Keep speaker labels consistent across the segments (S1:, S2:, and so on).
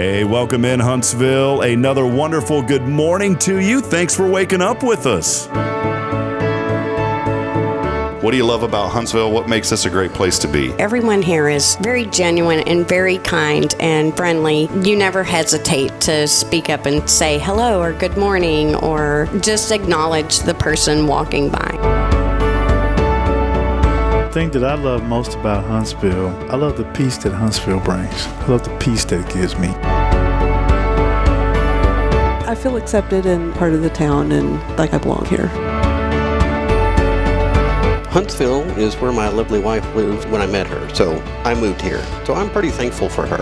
S1: Hey, welcome in Huntsville. Another wonderful good morning to you. Thanks for waking up with us.
S2: What do you love about Huntsville? What makes this a great place to be?
S3: Everyone here is very genuine and very kind and friendly. You never hesitate to speak up and say hello or good morning or just acknowledge the person walking by.
S4: The thing that I love most about Huntsville, I love the peace that Huntsville brings. I love the peace that it gives me.
S5: I feel accepted and part of the town and like I belong here.
S6: Huntsville is where my lovely wife lived when I met her, so I moved here. So I'm pretty thankful for her.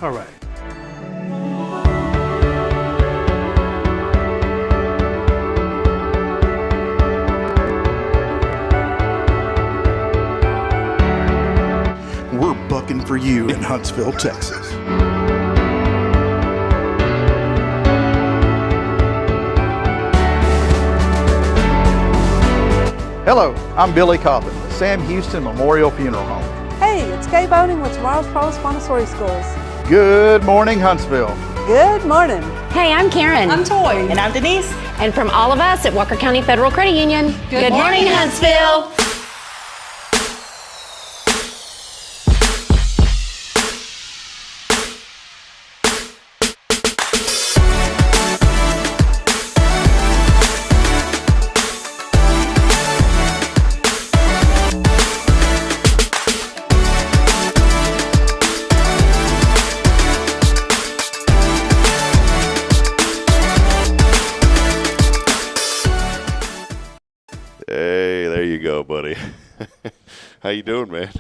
S4: All right.
S7: We're bucking for you in Huntsville, Texas.
S8: Hello, I'm Billy Cauthen, the Sam Houston Memorial Funeral Home.
S5: Hey, it's Gay Boning with Tomorrow's Promise Montessori Schools.
S8: Good morning, Huntsville.
S5: Good morning.
S9: Hey, I'm Karen.
S10: I'm Toy. And I'm Denise.
S9: And from all of us at Walker County Federal Credit Union,
S10: Good morning, Huntsville.
S2: Hey, there you go, buddy. How you doing, man?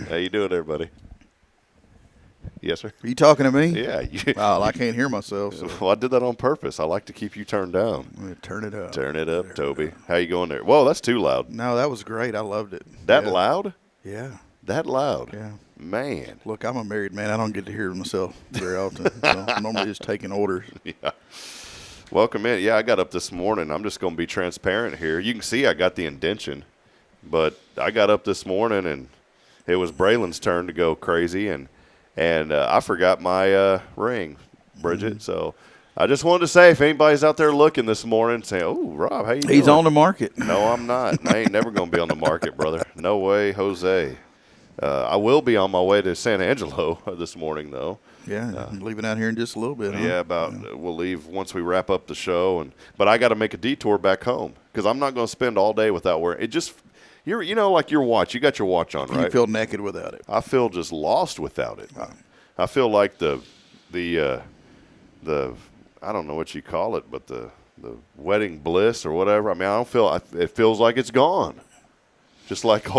S2: How you doing, everybody? Yes, sir?
S7: Are you talking to me?
S2: Yeah.
S7: Oh, I can't hear myself. So.
S2: Well, I did that on purpose. I like to keep you turned down.
S7: I'm gonna turn it up.
S2: Turn it up, Toby. How you going there? Whoa, that's too loud.
S7: No, that was great. I loved it.
S2: That
S7: Yeah.
S2: loud?
S7: Yeah.
S2: That loud?
S7: Yeah.
S2: Man.
S7: Look, I'm a married man. I don't get to hear myself very often. So I'm normally just taking orders.
S2: Yeah. Welcome in. Yeah, I got up this morning. I'm just going to be transparent here. You can see I got the indention, but I got up this morning and it was Braylon's turn to go crazy, and I forgot my ring, Bridget. Mm-hmm. So I just wanted to say, if anybody's out there looking this morning, say, "Oh, Rob, how you doing?"
S7: He's on the market.
S2: No, I'm not. I ain't never going to be on the market, brother. No way, Jose. I will be on my way to San Angelo this morning, though.
S7: Yeah, I'm leaving out here in just a little bit. Huh?
S2: Yeah, we'll leave once we wrap up the show, but I got to make a detour back home because I'm not going to spend all day without wearing it. Just like your watch. You got your watch on, right?
S7: You feel naked without it.
S2: I feel just lost without it. I feel like the I don't know what you call it, but the wedding bliss or whatever. I mean, I don't feel. It feels like it's gone. Just like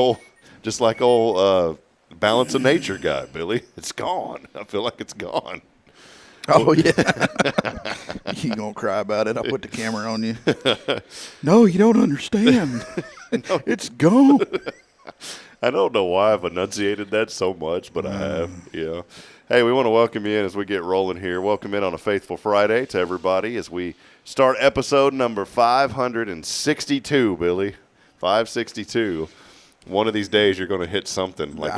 S2: old Balance of Nature guy, Billy. It's gone. I feel like it's gone.
S7: Oh, yeah. You going to cry about it? I'll put the camera on you. No, you don't understand. No. It's gone.
S2: I don't know why I've enunciated that so much, but I have. Yeah. Hey, we want to welcome you in as we get rolling here. Welcome in on a Faithful Friday to everybody as we start episode number 562, Billy. 562. One of these days, you're going to hit something like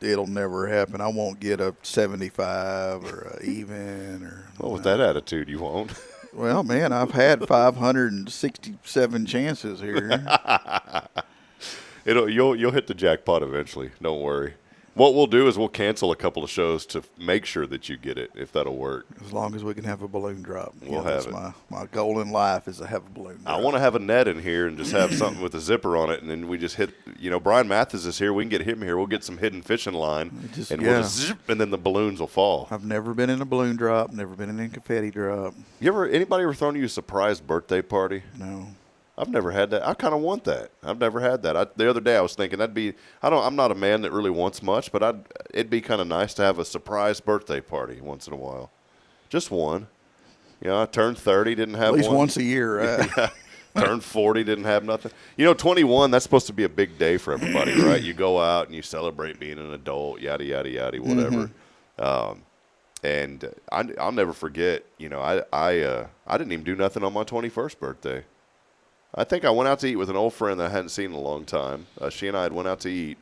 S7: it'll never happen. I won't get a 75 or a even.
S2: Well, with that attitude, you won't.
S7: Well, man, I've had 567 chances here.
S2: You'll hit the jackpot eventually. Don't worry. What we'll do is we'll cancel a couple of shows to make sure that you get it, if that'll work.
S7: As long as we can have a balloon drop.
S2: We'll have it.
S7: My goal in life is to have a balloon drop.
S2: I want to have a net in here and just have something with a zipper on it, and then we just hit, Brian Matthys is here. We can get him here. We'll get some hidden fishing line, we'll just zip, and then the balloons will fall.
S7: I've never been in a balloon drop, never been in a confetti drop.
S2: Anybody ever thrown you a surprise birthday party?
S7: No.
S2: I've never had that. I kind of want that. I've never had that. The other day I was thinking I'm not a man that really wants much, but it'd be kind of nice to have a surprise birthday party once in a while. Just one. I turned 30, didn't have one.
S7: At least once a year, right?
S2: Yeah. Turned 40, didn't have nothing. 21, that's supposed to be a big day for everybody, right? You go out and you celebrate being an adult, yada, yada, yada, whatever. And I'll never forget, I didn't even do nothing on my 21st birthday. I think I went out to eat with an old friend that I hadn't seen in a long time. She and I had went out to eat,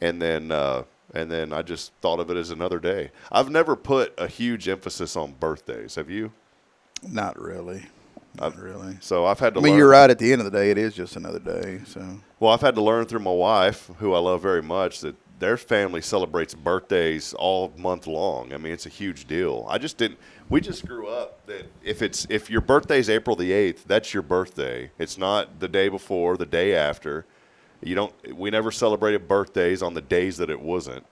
S2: and then I just thought of it as another day. I've never put a huge emphasis on birthdays. Have you?
S7: Not really. Not really.
S2: So I've had to learn.
S7: I mean, you're right. At the end of the day, it is just another day. So.
S2: Well, I've had to learn through my wife, who I love very much, that their family celebrates birthdays all month long. I mean, it's a huge deal. We just grew up that if your birthday's April the 8th, that's your birthday. It's not the day before, the day after. We never celebrated birthdays on the days that it wasn't.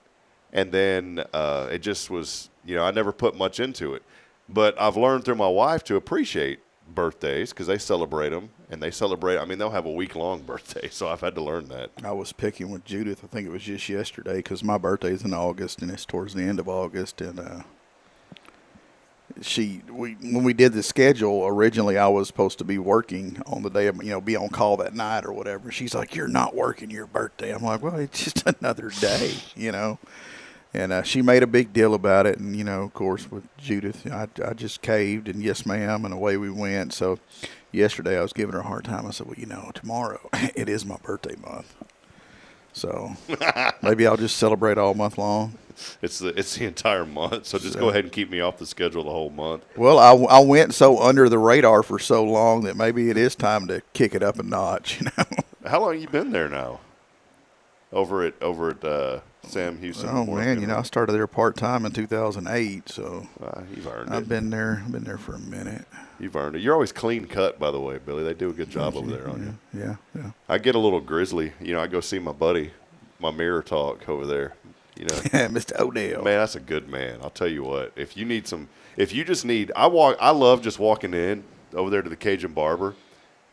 S2: And then it just was, I never put much into it. But I've learned through my wife to appreciate birthdays because they celebrate them, and they'll have a week-long birthday, so I've had to learn that.
S7: I was picking with Judith, I think it was just yesterday, because my birthday's in August, and it's towards the end of August, and when we did the schedule, originally I was supposed to be working on the day of, be on call that night or whatever. She's like, "You're not working your birthday." I'm like, "Well, it's just another day, And she made a big deal about it, and, of course, with Judith, I just caved, and yes, ma'am, and away we went. So yesterday I was giving her a hard time. I said, "Well, tomorrow it is my birthday month. So maybe I'll just celebrate all month long."
S2: It's the entire month, so just go ahead and keep me off the schedule the whole month.
S7: Well, I went so under the radar for so long that maybe it is time to kick it up a notch,
S2: How long have you been there now? Over at Sam Houston.
S7: Oh man, I started there part-time in 2008, so
S2: you've earned it.
S7: I've been there for a minute.
S2: You've earned it. You're always clean cut, by the way, Billy. They do a good job over there on you.
S7: Yeah.
S2: I get a little grizzly. I go see my buddy, my mirror talk over there.
S7: Mr. Odell.
S2: Man, that's a good man. I'll tell you what. I love just walking in over there to the Cajun barber,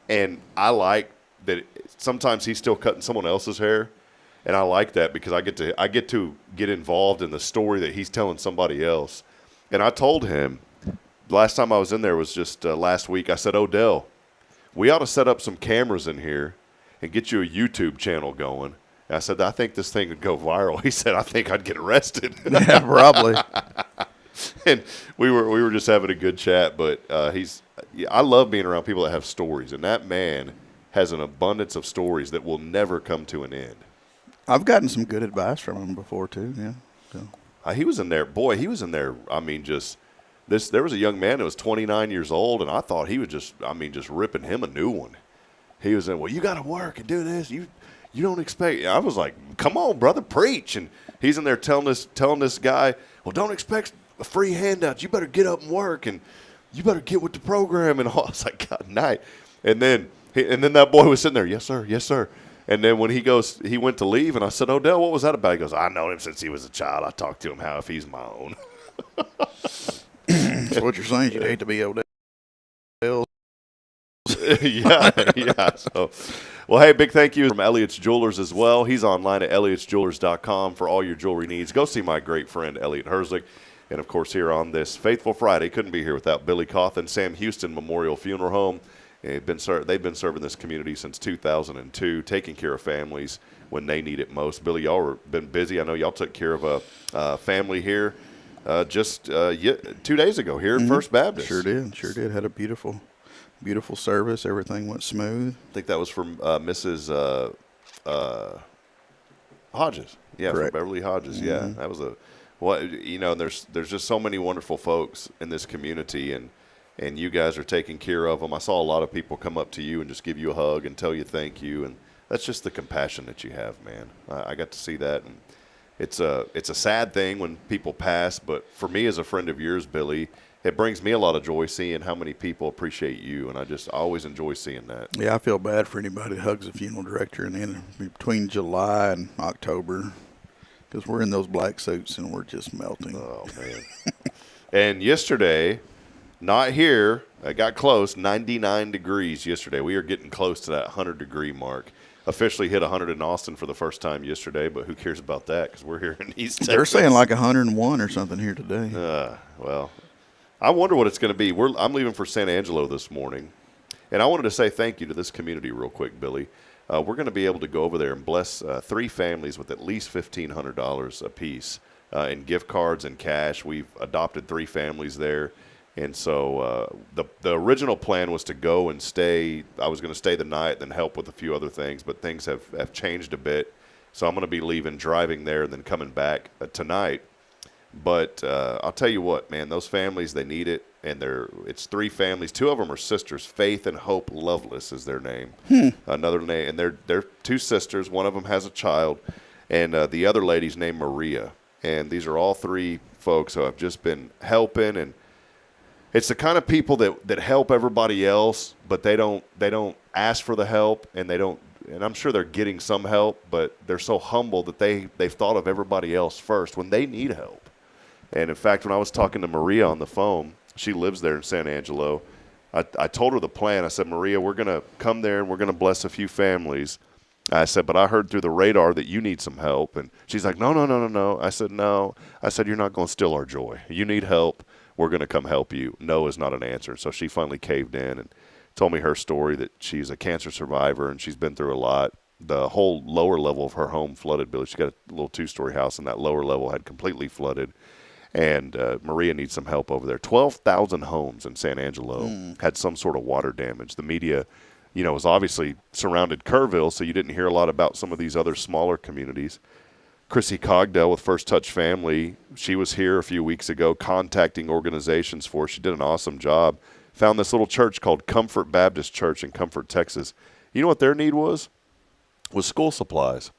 S2: and I like that sometimes he's still cutting someone else's hair. And I like that because I get to get involved in the story that he's telling somebody else. And I told him, last time I was in there was just last week, I said, "Odell, we ought to set up some cameras in here and get you a YouTube channel going." And I said, "I think this thing would go viral." He said, "I think I'd get arrested."
S7: Yeah, probably.
S2: And we were just having a good chat. But I love being around people that have stories. And that man has an abundance of stories that will never come to an end.
S7: I've gotten some good advice from him before too. Yeah, so.
S2: He was in there. Boy, he was in there. I mean, there was a young man that was 29 years old, and I thought he was just ripping him a new one. He was in. "Well, you got to work and do this. You don't expect." I was like, "Come on, brother, preach!" And he's in there telling this guy, "Well, don't expect a free handout. You better get up and work, and you better get with the program." And all. I was like, "God night." And then that boy was sitting there, "Yes, sir. Yes, sir." And then when he went to leave, and I said, "Odell, what was that about?" He goes, "I know him since he was a child. I talked to him how if he's my own."
S7: So what you're saying is you'd hate to be Odell.
S2: yeah. So, well, hey, big thank you from Elliott's Jewelers as well. He's online at elliotsjewelers.com for all your jewelry needs. Go see my great friend Elliott Herzlich. And, of course, here on this Faithful Friday, couldn't be here without Billy Cauthen, Sam Houston Memorial Funeral Home. They've been serving this community since 2002, taking care of families when they need it most. Billy, y'all have been busy. I know y'all took care of a family here just 2 days ago here at First Baptist.
S7: Sure did. Had a beautiful service. Everything went smooth.
S2: I think that was from Mrs. Hodges. Yeah,
S7: correct.
S2: From Beverly Hodges. Mm-hmm. Yeah, that was there's just so many wonderful folks in this community, and you guys are taking care of them. I saw a lot of people come up to you and just give you a hug and tell you thank you, and that's just the compassion that you have, man. I got to see that, it's a sad thing when people pass, but for me as a friend of yours, Billy, it brings me a lot of joy seeing how many people appreciate you, and I always enjoy seeing that.
S7: Yeah, I feel bad for anybody that hugs a funeral director, and then between July and October, because we're in those black suits and we're just melting.
S2: Oh, man. And yesterday, not here, I got close, 99 degrees yesterday. We are getting close to that 100-degree mark. Officially hit 100 in Austin for the first time yesterday, but who cares about that because we're here in East Texas.
S7: They're saying like 101 or something here today.
S2: Well, I wonder what it's going to be. I'm leaving for San Angelo this morning, and I wanted to say thank you to this community real quick, Billy. We're going to be able to go over there and bless 3 families with at least $1,500 apiece in gift cards and cash. We've adopted 3 families there. And so the original plan was to go and stay. I was going to stay the night, then help with a few other things, but things have changed a bit. So I'm going to be leaving, driving there, and then coming back tonight. But I'll tell you what, man, those families, they need it. And it's 3 families. 2 of them are sisters. Faith and Hope Lovelace is their name. Another name. And they're 2 sisters. One of them has a child. And the other lady's named Maria. And these are all 3 folks who have just been helping, and it's the kind of people that help everybody else, but they don't ask for the help, and I'm sure they're getting some help, but they're so humble that they've thought of everybody else first when they need help. And in fact, when I was talking to Maria on the phone, she lives there in San Angelo, I told her the plan. I said, Maria, we're going to come there and we're going to bless a few families. I said, but I heard through the radar that you need some help. And she's like, no. I said, no. I said, you're not going to steal our joy. You need help. We're going to come help you. No is not an answer. So she finally caved in and told me her story that she's a cancer survivor and she's been through a lot. The whole lower level of her home flooded, Billy. She got a little 2-story house, and that lower level had completely flooded. And Maria needs some help over there. 12,000 homes in San Angelo had some sort of water damage. The media, was obviously surrounded Kerrville, so you didn't hear a lot about some of these other smaller communities. Chrissy Cogdell with First Touch Family, she was here a few weeks ago contacting organizations for us. She did an awesome job. Found this little church called Comfort Baptist Church in Comfort, Texas. You know what their need was? Was school supplies.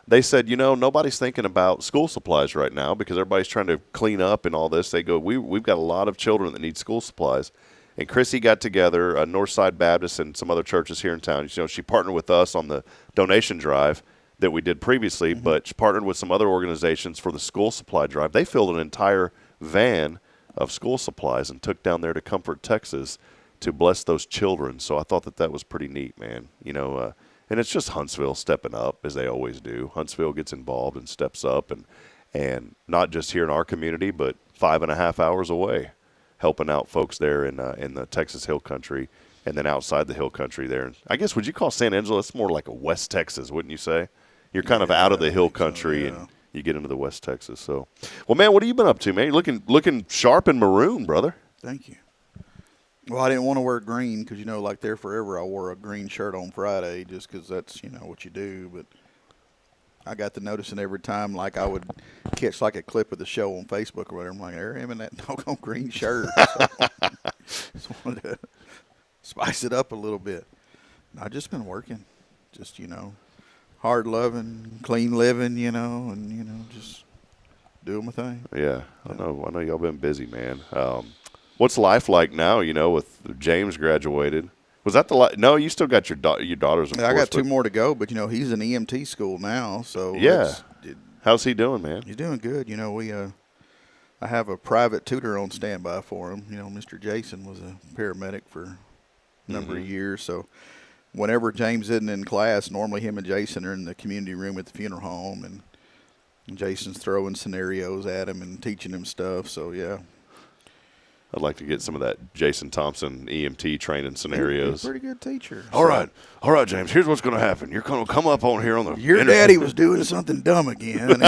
S2: They said, nobody's thinking about school supplies right now because everybody's trying to clean up and all this. They go, we've got a lot of children that need school supplies. And Chrissy got together, Northside Baptist and some other churches here in town. She partnered with us on the donation drive that we did previously, but she partnered with some other organizations for the school supply drive. They filled an entire van of school supplies and took down there to Comfort, Texas to bless those children. So I thought that was pretty neat, man. And it's just Huntsville stepping up, as they always do. Huntsville gets involved and steps up, and not just here in our community, but 5.5 hours away, helping out folks there in the Texas Hill Country, and then outside the Hill Country there. I guess, would you call San Angelo, it's more like a West Texas, wouldn't you say? You're kind of out of the Hill Country, and you get into the West Texas. So, well, man, what have you been up to, man? You're looking sharp and maroon, brother.
S7: Thank you. Well, I didn't want to wear green because, like there forever, I wore a green shirt on Friday just because that's, what you do. But I got to noticing every time, like I would catch like a clip of the show on Facebook or whatever. I'm like, there him in that doggone green shirt. So, just wanted to spice it up a little bit. I've just been working, just, hard loving, clean living, and, just doing my thing.
S2: Yeah, I know y'all been busy, man. What's life like now, with James graduated? Was that no, you still got your daughters, of course.
S7: I got 2 more to go, but, he's in EMT school now. So
S2: yeah. How's he doing, man?
S7: He's doing good. I have a private tutor on standby for him. Mr. Jason was a paramedic for a number of years. So whenever James isn't in class, normally him and Jason are in the community room at the funeral home, and Jason's throwing scenarios at him and teaching him stuff. So, yeah.
S2: I'd like to get some of that Jason Thompson EMT training scenarios.
S7: He's a pretty good teacher.
S2: All right, James, here's what's going to happen. You're going to come up on here on the
S7: Your daddy was doing something dumb again.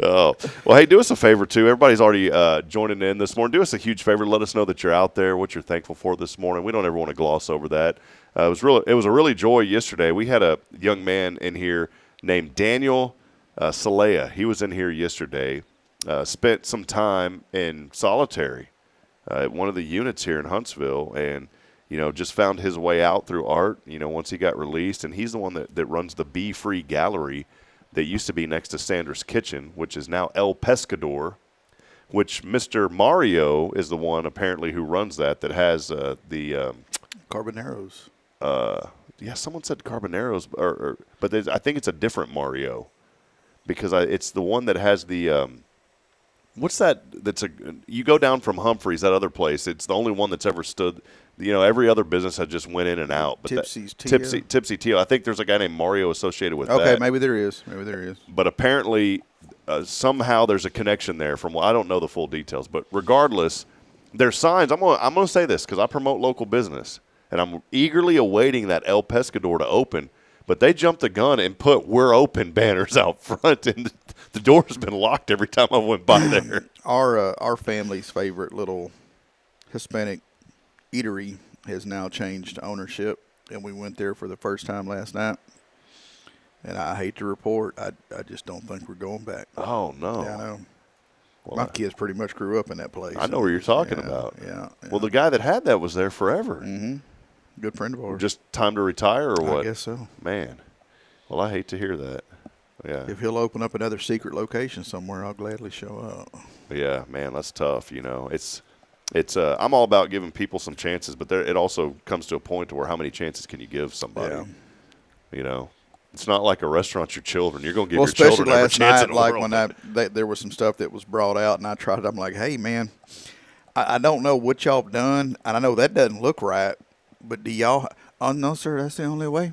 S2: Oh, well, hey, do us a favor, too. Everybody's already joining in this morning. Do us a huge favor. Let us know that you're out there, what you're thankful for this morning. We don't ever want to gloss over that. It was a really joy yesterday. We had a young man in here named Daniel Salea. He was in here yesterday. Spent some time in solitary at one of the units here in Huntsville, and just found his way out through art once he got released. And he's the one that runs the Be Free Gallery that used to be next to Sandra's Kitchen, which is now El Pescador, which Mr. Mario is the one apparently who runs that has the
S7: Carboneros.
S2: Yeah, someone said Carboneros, but I think it's a different Mario because it's the one that has the what's that? You go down from Humphreys, that other place. It's the only one that's ever stood. Every other business has just went in and out. But Tipsy Tio. I think there's a guy named Mario associated with that.
S7: Okay, maybe there is.
S2: But apparently, somehow there's a connection there. I don't know the full details, but regardless, there's signs. I'm gonna say this because I promote local business, and I'm eagerly awaiting that El Pescador to open. But they jumped the gun and put "We're open" banners out front, and the door's been locked every time I went by there.
S7: Our family's favorite little Hispanic eatery has now changed ownership, and we went there for the first time last night. And I hate to report, I just don't think we're going back.
S2: Oh, no.
S7: Yeah, I know. Well, my kids pretty much grew up in that place.
S2: I know where you're talking about.
S7: Yeah.
S2: Well, the guy that had that was there forever.
S7: Mm-hmm. Good friend of ours.
S2: Just time to retire or what?
S7: I guess so.
S2: Man. Well, I hate to hear that. Yeah.
S7: If he'll open up another secret location somewhere, I'll gladly show up.
S2: Yeah, man, that's tough. It's I'm all about giving people some chances, but it also comes to a point to where how many chances can you give somebody? Yeah. It's not like a restaurant your children. You're going to give your children every chance in the world.
S7: Like last night, when there was some stuff that was brought out, and I tried it. I'm like, hey, man, I don't know what y'all have done, and I know that doesn't look right, but do y'all – oh, no, sir, that's the only way.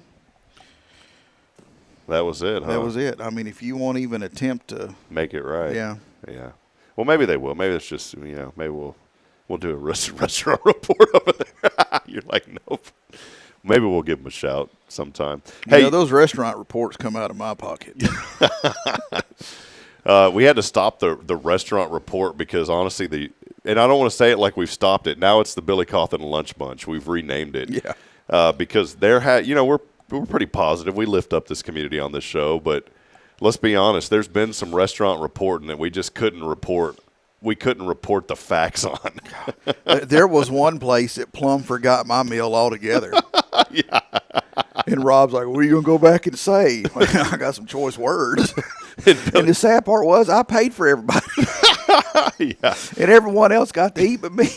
S2: That was it, huh?
S7: That was it. I mean, if you won't even attempt to –
S2: make it right.
S7: Yeah.
S2: Yeah. Well, maybe they will. Maybe it's just, maybe we'll do a restaurant report over there. You're like, nope. Maybe we'll give them a shout sometime.
S7: Hey, those restaurant reports come out of my pocket.
S2: We had to stop the restaurant report because honestly, and I don't want to say it like we've stopped it. Now it's the Billy Cauthen Lunch Bunch. We've renamed it.
S7: Yeah.
S2: Because we're pretty positive. We lift up this community on this show, but let's be honest. There's been some restaurant reporting that we just couldn't report. We couldn't report the facts on.
S7: There was one place that plumb forgot my meal altogether.
S2: Yeah.
S7: And Rob's like, what are you going to go back and say? I got some choice words. And the sad part was I paid for everybody.
S2: Yeah.
S7: And everyone else got to eat but me.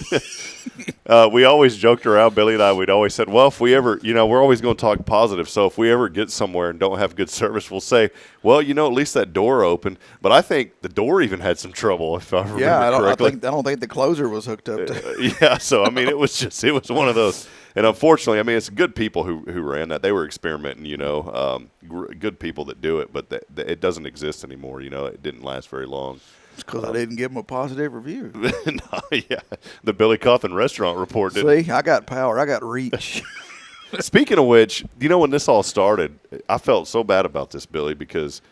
S2: We always joked around, Billy and I, we'd always said, well, if we ever, we're always going to talk positive. So if we ever get somewhere and don't have good service, we'll say, well, at least that door opened. But I think the door even had some trouble, if I remember correctly.
S7: I don't think the closer was hooked up to.
S2: Yeah, so, it was one of those. And unfortunately, it's good people who ran that. They were experimenting, good people that do it, but it doesn't exist anymore. It didn't last very long.
S7: It's because I didn't give them a positive review.
S2: No, yeah. The Billy Cauthen restaurant report did.
S7: See, I got power. I got reach.
S2: Speaking of which, when this all started, I felt so bad about this, Billy, because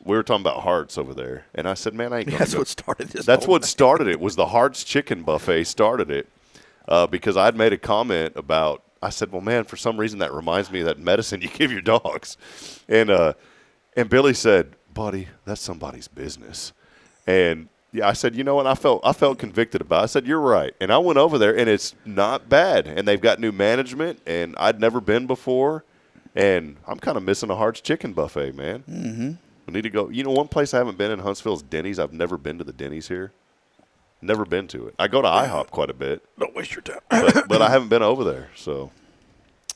S2: we were talking about Hearts over there. And I said, man, I ain't going to
S7: That's what started this.
S2: That's what started it, was the Hearts Chicken Buffet started it. Because I'd made a comment about, I said, well, man, for some reason that reminds me of that medicine you give your dogs. And Billy said, buddy, that's somebody's business. And yeah, I said, you know what? I felt convicted about it. I said, you're right. And I went over there, and it's not bad. And they've got new management, and I'd never been before. And I'm kind of missing a Hearts Chicken Buffet, man.
S7: Mm-hmm.
S2: We need to go. One place I haven't been in Huntsville is Denny's. I've never been to the Denny's here. Never been to it. I go to IHOP quite a bit.
S7: Don't waste your time.
S2: but I haven't been over there. So,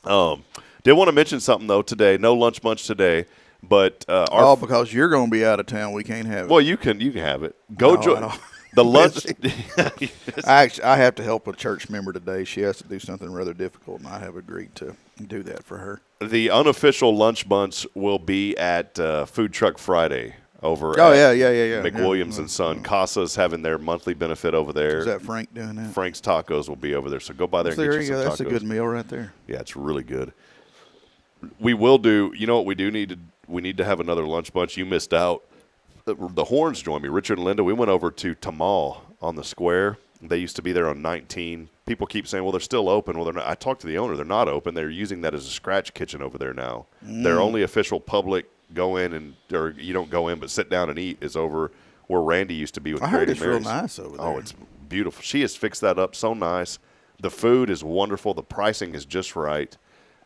S2: did want to mention something, though, today. No lunch bunch today. But
S7: because you're going to be out of town, we can't have it.
S2: Well, you can have it. Go join the lunch.
S7: I have to help a church member today. She has to do something rather difficult, and I have agreed to do that for her.
S2: The unofficial lunch bunch will be at Food Truck Friday over at McWilliams and Son. Casa's having their monthly benefit over there.
S7: Is that Frank doing that?
S2: Frank's Tacos will be over there, so go by there and get you some tacos.
S7: That's a good meal right there.
S2: Yeah, it's really good. We will do. You know what we do need to? We need to have another lunch bunch. You missed out. The Horns joined me. Richard and Linda, we went over to Tamal on the square. They used to be there on 19. People keep saying, well, they're still open. Well, they're not. I talked to the owner. They're not open. They're using that as a scratch kitchen over there now. Their only official public go in or you don't go in, but sit down and eat is over where Randy used to be with
S7: I heard it's real nice over there.
S2: Oh, it's beautiful. She has fixed that up so nice. The food is wonderful. The pricing is just right.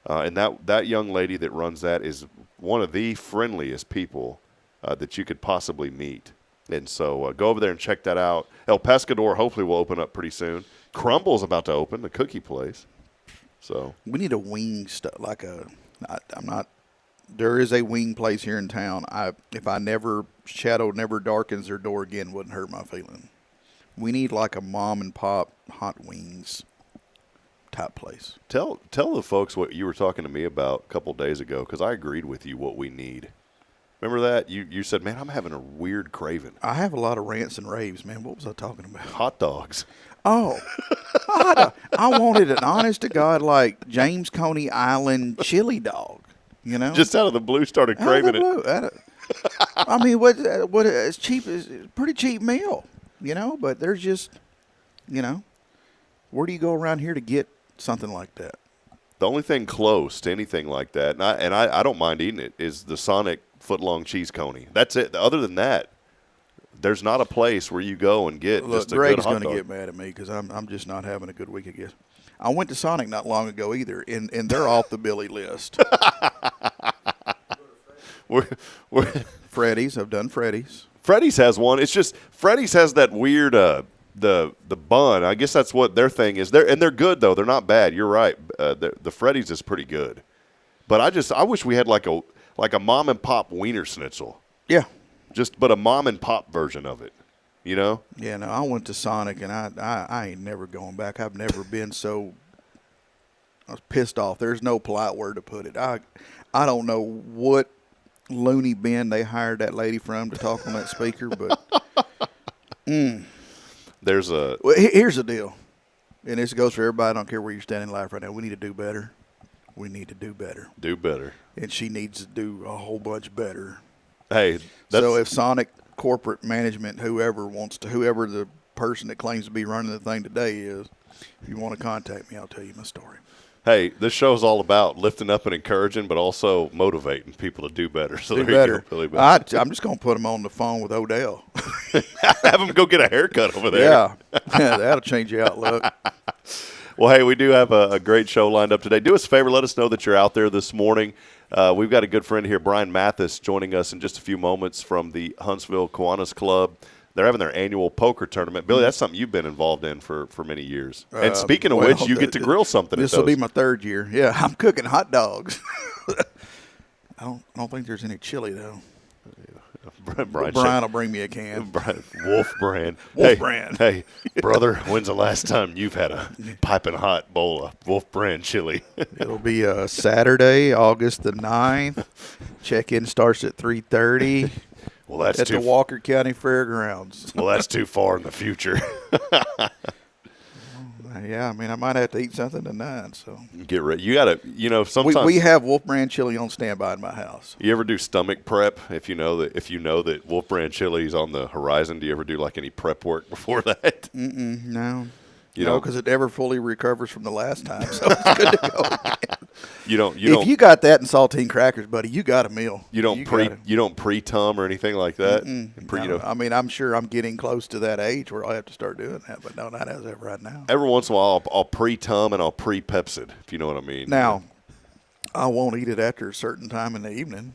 S2: And that young lady that runs that is one of the friendliest people that you could possibly meet. And so go over there and check that out. El Pescador hopefully will open up pretty soon. Crumble's about to open, the cookie place. So
S7: we need a wing there is a wing place here in town. If shadow never darkens their door again, wouldn't hurt my feeling. We need like a mom and pop hot wings type place.
S2: Tell the folks what you were talking to me about a couple days ago, because I agreed with you what we need. Remember that? You said, man, I'm having a weird craving.
S7: I have a lot of rants and raves, man. What was I talking about?
S2: Hot dogs.
S7: Oh, I wanted an honest-to-God, like, James Coney Island chili dog, you know?
S2: Just out of the blue started craving
S7: it. I mean, what it's cheap is pretty cheap meal, you know? But there's just, you know, where do you go around here to get something like that?
S2: The only thing close to anything like that, and I don't mind eating it, is the Sonic foot-long cheese coney. That's it. Other than that, there's not a place where you go and get just a
S7: Greg's
S2: good hot dog.
S7: Greg's going to get mad at me because I'm just not having a good week, I guess. I went to Sonic not long ago either, and they're off the Billy list. Freddy's. I've done Freddy's.
S2: Freddy's has one. It's just Freddy's has that weird the bun. I guess that's what their thing is. They're good though. They're not bad. You're right. The Freddy's is pretty good. But I wish we had like a mom and pop wiener schnitzel.
S7: Yeah.
S2: But a mom and pop version of it, you know?
S7: Yeah, no, I went to Sonic, and I ain't never going back. I've never been so I was pissed off. There's no polite word to put it. I don't know what loony bin they hired that lady from to talk on that speaker, but
S2: There's a
S7: well, here's the deal, and this goes for everybody. I don't care where you're standing in life right now. We need to do better. We need to do better.
S2: Do better.
S7: And she needs to do a whole bunch better.
S2: Hey,
S7: so if Sonic corporate management, whoever the person that claims to be running the thing today is, if you want to contact me, I'll tell you my story.
S2: Hey, this show's all about lifting up and encouraging, but also motivating people to do better. So
S7: do better. I'm just going to put them on the phone with Odell.
S2: Have them go get a haircut over there.
S7: Yeah, that'll change your outlook.
S2: Well, hey, we do have a great show lined up today. Do us a favor, let us know that you're out there this morning. We've got a good friend here, Brian Matthys, joining us in just a few moments from the Huntsville Kiwanis Club. They're having their annual poker tournament. Billy, that's something you've been involved in for many years. And speaking of which, you get to grill something.
S7: This will be my third year. Yeah, I'm cooking hot dogs. I don't think there's any chili, though. Brian will bring me a can.
S2: Wolf brand.
S7: Brand.
S2: Hey, brother, when's the last time you've had a piping hot bowl of Wolf brand chili?
S7: It'll be Saturday, August the 9th. Check-in starts at 3:30.
S2: Well, that's
S7: at the Walker County Fairgrounds.
S2: Well, that's too far in the future.
S7: Yeah, I mean, I might have to eat something tonight. So
S2: get ready. You gotta, sometimes
S7: we have Wolf brand chili on standby in my house.
S2: You ever do stomach prep? If you know that Wolf brand chili is on the horizon, do you ever do like any prep work before that?
S7: No.
S2: No,
S7: because it never fully recovers from the last time, so it's good to go.
S2: If
S7: you got that and saltine crackers, buddy, you got a meal.
S2: You don't pre-tum or anything like that.
S7: No, I mean, I'm sure I'm getting close to that age where I'll have to start doing that, but no, not as of right now.
S2: Every once in a while, I'll pre-tum and I'll pre-Pepsid, if you know what I mean.
S7: Now, I won't eat it after a certain time in the evening.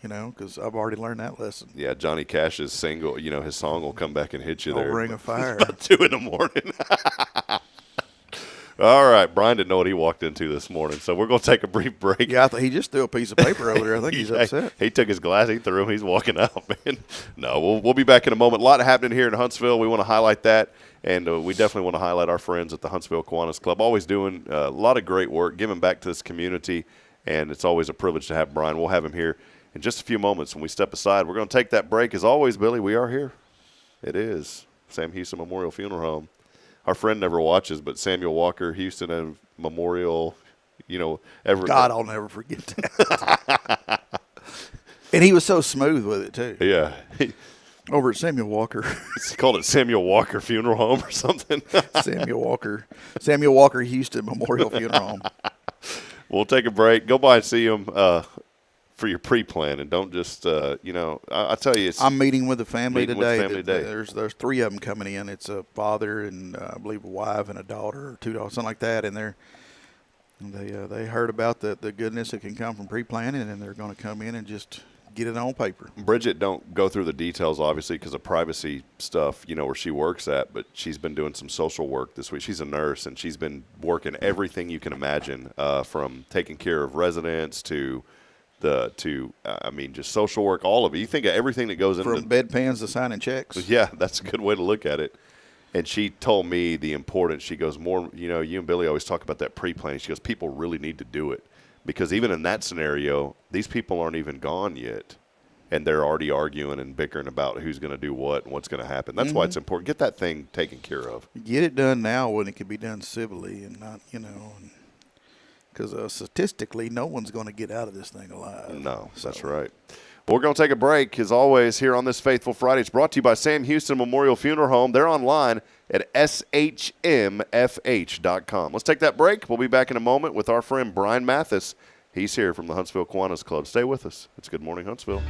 S7: Because I've already learned that lesson.
S2: Yeah, Johnny Cash's single, his song will come back and hit you there.
S7: Ring of Fire.
S2: It's about 2 a.m. All right, Brian didn't know what he walked into this morning, so we're going to take a brief break.
S7: Yeah, he just threw a piece of paper over there. I think he's upset.
S2: He took his glass, he threw him, he's walking out, man. No, we'll be back in a moment. A lot happening here in Huntsville. We want to highlight that, and we definitely want to highlight our friends at the Huntsville Kiwanis Club. Always doing a lot of great work, giving back to this community, and it's always a privilege to have Brian. We'll have him here in just a few moments. When we step aside, we're going to take that break. As always, Billy, we are here. It is Sam Houston Memorial Funeral Home. Our friend never watches, but Samuel Walker Houston and Memorial,
S7: God, I'll never forget that. And he was so smooth with it, too.
S2: Yeah.
S7: Over at Samuel Walker.
S2: It's called it Samuel Walker Funeral Home or something.
S7: Samuel Walker Houston Memorial Funeral Home.
S2: We'll take a break. Go by and see him for your pre-plan, and don't just, I tell you.
S7: I'm meeting with the family today.
S2: Today.
S7: There's 3 of them coming in. It's a father and I believe a wife and a daughter or 2 daughters, something like that. And they heard about the goodness that can come from pre-planning, and they're going to come in and just get it on paper.
S2: Bridget don't go through the details, obviously, because of privacy stuff, where she works at, but she's been doing some social work this week. She's a nurse, and she's been working everything you can imagine, from taking care of residents to just social work, all of it. You think of everything that goes into
S7: from bedpans to signing checks.
S2: Yeah, that's a good way to look at it. And she told me the importance. She goes, more, you and Billy always talk about that pre-planning. She goes, people really need to do it, because even in that scenario, these people aren't even gone yet, and they're already arguing and bickering about who's going to do what and what's going to happen. That's why it's important. Get that thing taken care of.
S7: Get it done now when it can be done civilly and not, because statistically, no one's going to get out of this thing alive.
S2: No, that's right. Well, we're going to take a break, as always, here on this Faithful Friday. It's brought to you by Sam Houston Memorial Funeral Home. They're online at SHMFH.com. Let's take that break. We'll be back in a moment with our friend Brian Matthys. He's here from the Huntsville Kiwanis Club. Stay with us. It's Good Morning Huntsville.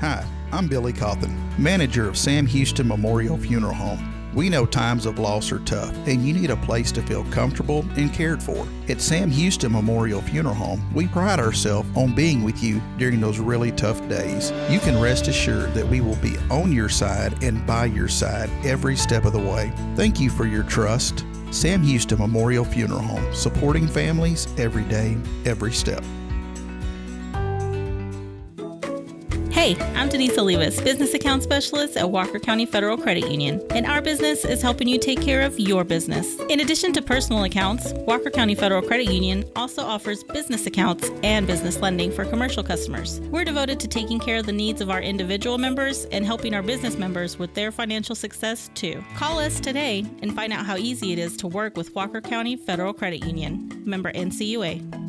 S7: Hi, I'm Billy Cauthen, manager of Sam Houston Memorial Funeral Home. We know times of loss are tough, and you need a place to feel comfortable and cared for. At Sam Houston Memorial Funeral Home, we pride ourselves on being with you during those really tough days. You can rest assured that we will be on your side and by your side every step of the way. Thank you for your trust. Sam Houston Memorial Funeral Home, supporting families every day, every step.
S11: Hey, I'm Denise Olivas, Business Account Specialist at Walker County Federal Credit Union, and our business is helping you take care of your business. In addition to personal accounts, Walker County Federal Credit Union also offers business accounts and business lending for commercial customers. We're devoted to taking care of the needs of our individual members and helping our business members with their financial success too. Call us today and find out how easy it is to work with Walker County Federal Credit Union, member NCUA.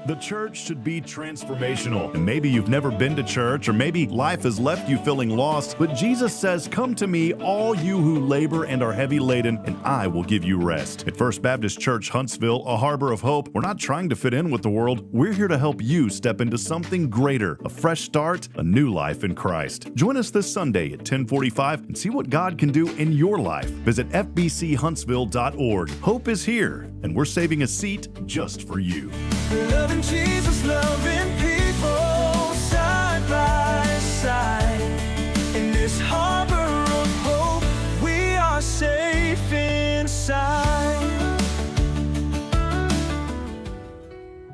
S1: The church should be transformational. And maybe you've never been to church, or maybe life has left you feeling lost, but Jesus says, "Come to me, all you who labor and are heavy laden, and I will give you rest." At First Baptist Church, Huntsville, a harbor of hope, we're not trying to fit in with the world. We're here to help you step into something greater, a fresh start, a new life in Christ. Join us this Sunday at 10:45 and see what God can do in your life. Visit fbchuntsville.org. Hope is here, and we're saving a seat just for you.
S12: Loving Jesus, loving people side by side. In this harbor of hope, we are safe inside.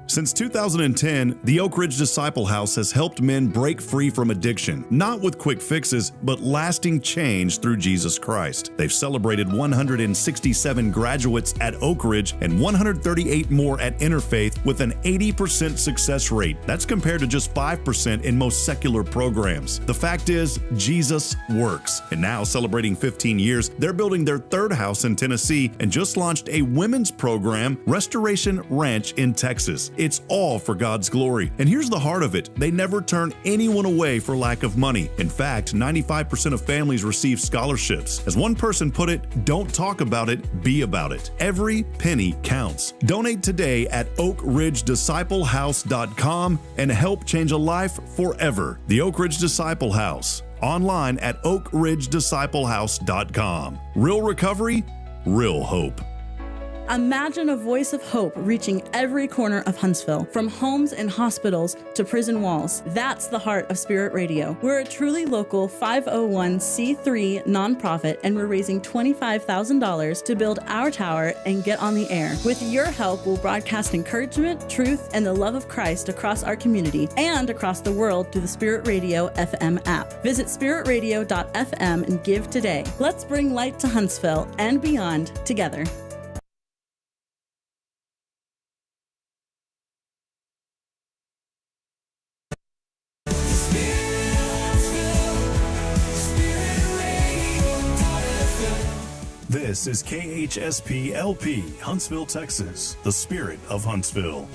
S1: Since 2010, the Oak Ridge Disciple House has helped men break free from addiction, not with quick fixes, but lasting change through Jesus Christ. They've celebrated 167 graduates at Oak Ridge and 138 more at Interfaith with an 80% success rate. That's compared to just 5% in most secular programs. The fact is, Jesus works. And now, celebrating 15 years, they're building their third house in Tennessee and just launched a women's program, Restoration Ranch in Texas. It's all for God's glory. And here's the heart of it. They never turn anyone away for lack of money. In fact, 95% of families receive scholarships. As one person put it, don't talk about it, be about it. Every penny counts. Donate today at oakridgedisciplehouse.com and help change a life forever. The Oak Ridge Disciple House. Online at oakridgedisciplehouse.com. Real recovery, real hope.
S13: Imagine a voice of hope reaching every corner of Huntsville, from homes and hospitals to prison walls. That's the heart of Spirit Radio. We're a truly local 501c3 nonprofit, and we're raising $25,000 to build our tower and get on the air. With your help, we'll broadcast encouragement, truth, and the love of Christ across our community and across the world through the Spirit Radio FM app. Visit spiritradio.fm and give today. Let's bring light to Huntsville and beyond together.
S1: This is KHSP-LP, Huntsville, Texas, the spirit of Huntsville.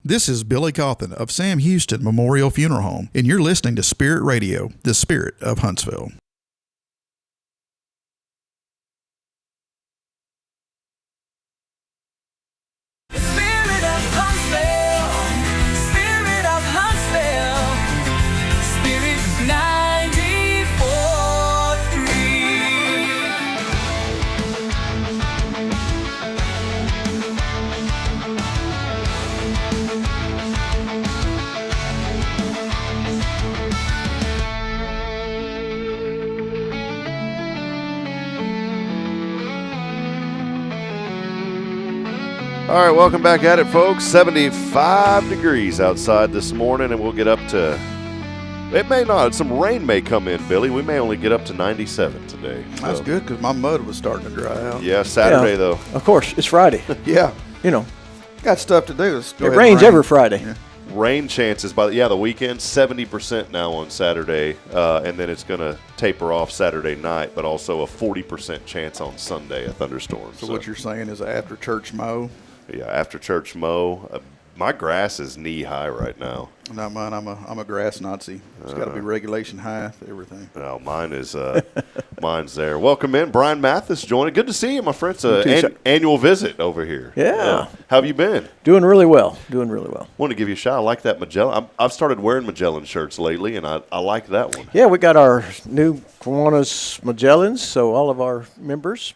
S7: This is Billy Cauthen of Sam Houston Memorial Funeral Home, and you're listening to Spirit Radio, the spirit of Huntsville.
S2: All right, welcome back at it, folks. 75 degrees outside this morning, and we'll get up to, it may not, some rain may come in, Billy. We may only get up to 97 today.
S7: That's good because my mud was starting to dry out.
S2: Yeah, Saturday, though.
S14: Of course, it's Friday.
S7: Yeah.
S14: You know.
S7: Got stuff to do.
S14: It rains every Friday.
S2: Yeah. Rain chances by the weekend, 70% now on Saturday, and then it's going to taper off Saturday night, but also a 40% chance on Sunday, a thunderstorm.
S7: So what you're saying is after church mow?
S2: Yeah, after church mow. My grass is knee high right now.
S7: Not mine. I'm a grass Nazi. It's got to be regulation high, everything.
S2: No, mine is mine's there. Welcome in, Brian Matthys joining. Good to see you, my friend. It's an annual visit over here.
S14: Yeah.
S2: How have you been?
S14: Doing really well.
S2: Want to give you a shout. I like that Magellan. I've started wearing Magellan shirts lately, and I like that one.
S14: Yeah, we got our new Kiwani's Magellans, so all of our members.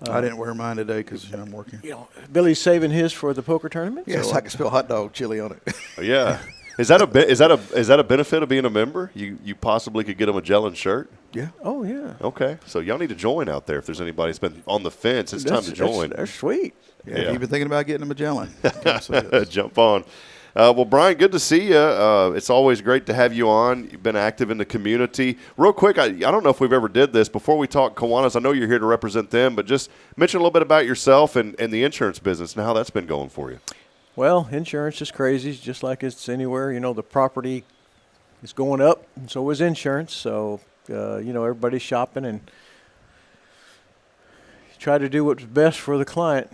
S7: I didn't wear mine today because I'm working.
S14: You know, Billy's saving his for the poker tournament.
S7: Yes,
S14: so
S7: I can spill hot dog chili on it.
S2: Yeah, is that a benefit of being a member? You possibly could get a Magellan shirt.
S7: Yeah.
S14: Oh yeah.
S2: Okay, so y'all need to join out there. If there's anybody that's been on the fence, it's time to join.
S14: That's sweet.
S7: Yeah, if you've been thinking about getting a Magellan,
S2: jump on. Well, Brian, good to see you. It's always great to have you on. You've been active in the community. Real quick, I don't know if we've ever did this. Before we talk Kiwanis, I know you're here to represent them, but just mention a little bit about yourself and the insurance business and how that's been going for you.
S14: Well, insurance is crazy, just like it's anywhere. You know, the property is going up, and so is insurance. So, everybody's shopping and try to do what's best for the client,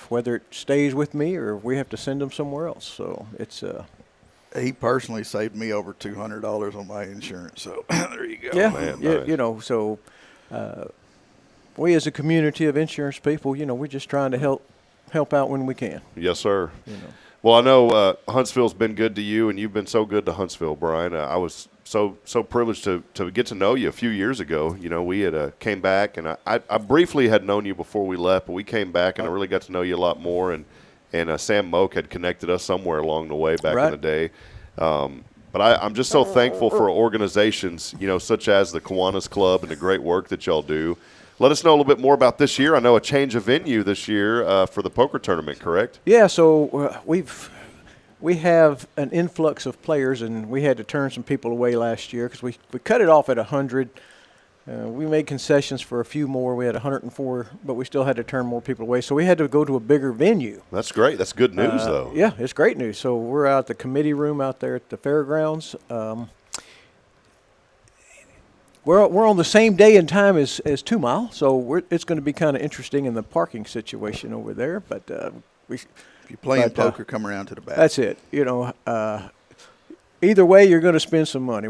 S14: whether it stays with me or we have to send them somewhere else. So it's
S7: he personally saved me over $200 on my insurance. So there you go.
S14: Yeah,
S2: man,
S14: nice. So we as a community of insurance people, we're just trying to help out when we can.
S2: Yes, sir. Well, I know Huntsville's been good to you, and you've been so good to Huntsville, Brian. I was so privileged to get to know you a few years ago. We had came back, and I briefly had known you before we left, but we came back, and I really got to know you a lot more. And Sam Moak had connected us somewhere along the way back in the day. But I'm just so thankful for organizations, such as the Kiwanis Club and the great work that y'all do. Let us know a little bit more about this year. I know a change of venue this year for the poker tournament, correct?
S14: Yeah, so we have an influx of players, and we had to turn some people away last year because we cut it off at 100. We made concessions for a few more. We had 104, but we still had to turn more people away. So we had to go to a bigger venue.
S2: That's great. That's good news, though.
S14: Yeah, it's great news. So we're out at the committee room out there at the fairgrounds. We're on the same day and time as 2 Mile, so it's going to be kind of interesting in the parking situation over there. But
S7: if you're playing poker, come around to the back.
S14: That's it. Either way, you're going to spend some money.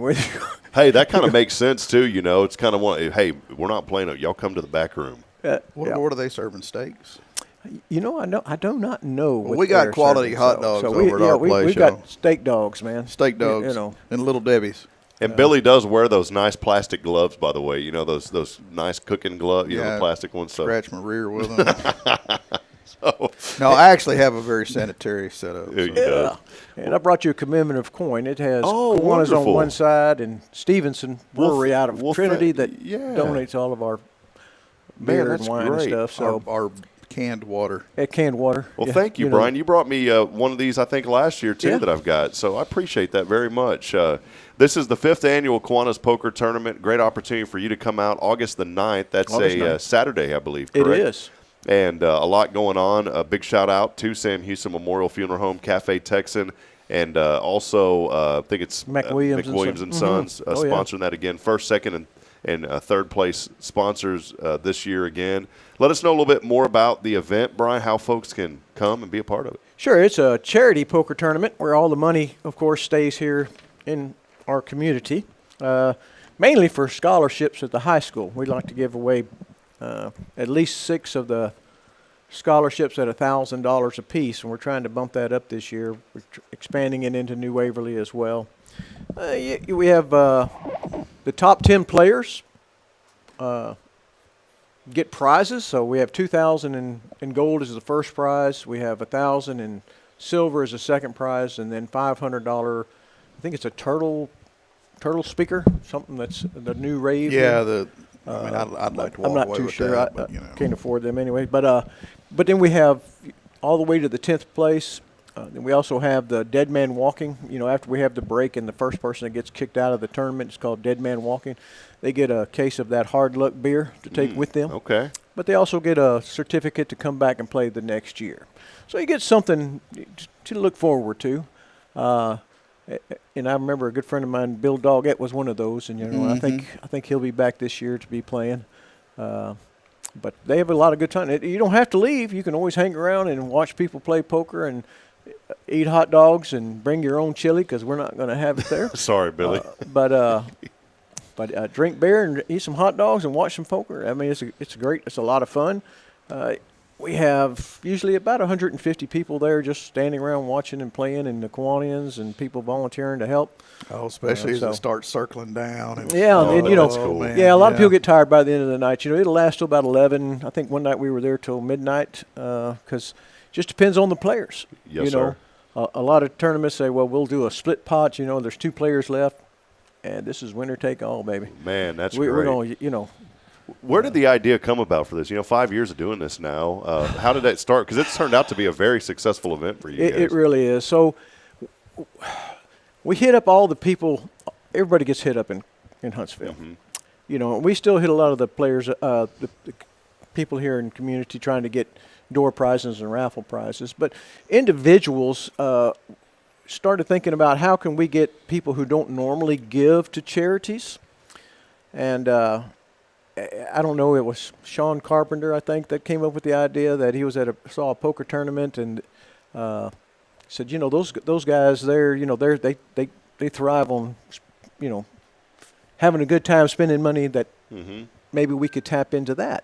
S2: Hey, that kind of makes sense too. It's kind of hey, we're not playing it. Y'all come to the back room.
S7: What are they serving, steaks?
S14: I do not know.
S7: Well, we got quality hot dogs over at our place.
S14: We've got steak dogs, man.
S7: Steak dogs, and Little Debbie's.
S2: And Billy does wear those nice plastic gloves, by the way. Those nice cooking gloves, the plastic ones.
S7: Scratch my rear with them. No, I actually have a very sanitary setup.
S14: Yeah. And I brought you a commemorative coin. It has Kiwanis on one side and Stevenson Brewery out of Trinity that donates all of our beer and wine and stuff. So
S7: our canned water.
S14: Canned water.
S2: Well, thank you, Brian. You brought me one of these, I think, last year, too, that I've got. So I appreciate that very much. This is the 5th annual Kiwanis Poker Tournament. Great opportunity for you to come out August the 9th. That's a Saturday, I believe, correct?
S14: It is.
S2: And a lot going on. A big shout-out to Sam Houston Memorial Funeral Home, Cafe Texan, and also I think it's
S14: McWilliams
S2: and Sons sponsoring that again. First, second, and third place sponsors this year again. Let us know a little bit more about the event, Brian, how folks can come and be a part of it.
S14: Sure. It's a charity poker tournament where all the money, of course, stays here in our community, mainly for scholarships at the high school. We'd like to give away at least 6 of the scholarships at $1,000 apiece, and we're trying to bump that up this year. We're expanding it into New Waverly as well. We have the top 10 players get prizes. So we have $2,000 in gold as the first prize. We have $1,000 in silver as the second prize, and then $500. I think it's a turtle speaker, something that's the new rave.
S7: Yeah, I'd like to walk away with that.
S14: I'm not too sure. I can't afford them anyway. But then we have all the way to the 10th place. Then we also have the dead man walking. After we have the break and the first person that gets kicked out of the tournament, it's called dead man walking. They get a case of that hard luck beer to take with them.
S2: Okay.
S14: But they also get a certificate to come back and play the next year. So you get something to look forward to. And I remember a good friend of mine, Bill Doggett, was one of those. And I think he'll be back this year to be playing. But they have a lot of good time. You don't have to leave. You can always hang around and watch people play poker and eat hot dogs and bring your own chili because we're not going to have it there.
S2: Sorry, Billy.
S14: But drink beer and eat some hot dogs and watch some poker. I mean, it's great. It's a lot of fun. We have usually about 150 people there just standing around watching and playing, and the Kiwanians and people volunteering to help.
S7: Oh, especially as it starts circling down.
S14: And that's cool. A lot of people get tired by the end of the night. It'll last till about 11. I think one night we were there till midnight because it just depends on the players.
S2: Yes, sir.
S14: A lot of tournaments say, well, we'll do a split pot. There's 2 players left, and this is winner take all, baby.
S2: Man, that's
S14: great.
S2: We're going, Where did the idea come about for this? 5 years of doing this now. How did that start? Because it's turned out to be a very successful event for you guys.
S14: It really is. So we hit up all the people. Everybody gets hit up in Huntsville. We still hit a lot of the players, the people here in the community trying to get door prizes and raffle prizes. But individuals started thinking about how can we get people who don't normally give to charities. And I don't know, it was Sean Carpenter, I think, that came up with the idea that he was saw a poker tournament and said, those guys there, they thrive on, having a good time spending money that maybe we could tap into that.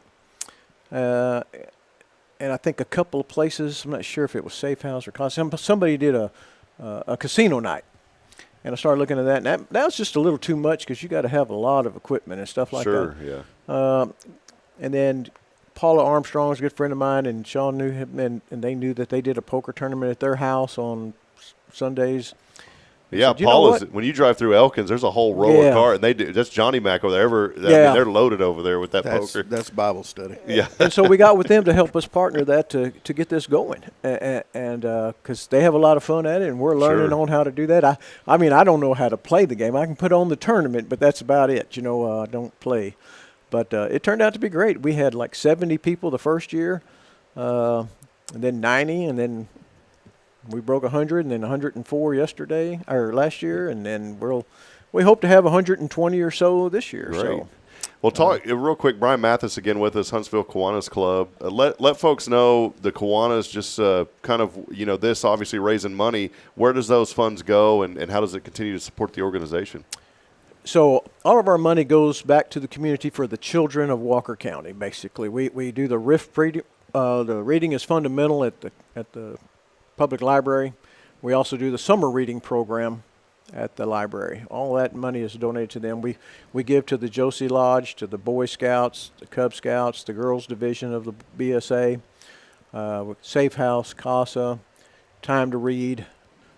S14: And I think a couple of places, I'm not sure if it was Safe House or Cauthen, somebody did a casino night. And I started looking at that, and that was just a little too much because you got to have a lot of equipment and stuff like that.
S2: Sure, yeah.
S14: And then Paula Armstrong is a good friend of mine, and Sean knew him, and they knew that they did a poker tournament at their house on Sundays.
S2: Yeah, Paula's. When you drive through Elkins, there's a whole row of cars, and they do. That's Johnny Mac over there. They're loaded over there with that poker.
S7: That's Bible study.
S2: Yeah,
S14: and so we got with them to help us partner that to get this going, and because they have a lot of fun at it, and we're learning on how to do that. I mean, I don't know how to play the game. I can put on the tournament, but that's about it. I don't play. But it turned out to be great. We had like 70 people the first year, and then 90, and then we broke 100, and then 104 last year, and then we hope to have 120 or so this year.
S2: Great.
S14: So,
S2: well, talk real quick. Brian Matthys again with us, Huntsville Kiwanis Club. Let folks know the Kiwanis just kind of this obviously raising money. Where does those funds go, and how does it continue to support the organization?
S14: So all of our money goes back to the community for the children of Walker County. Basically, we do the RIF reading. The reading is fundamental at the public library. We also do the summer reading program at the library. All that money is donated to them. We give to the Josie Lodge, to the Boy Scouts, the Cub Scouts, the Girls Division of the BSA, Safe House, CASA, Time to Read.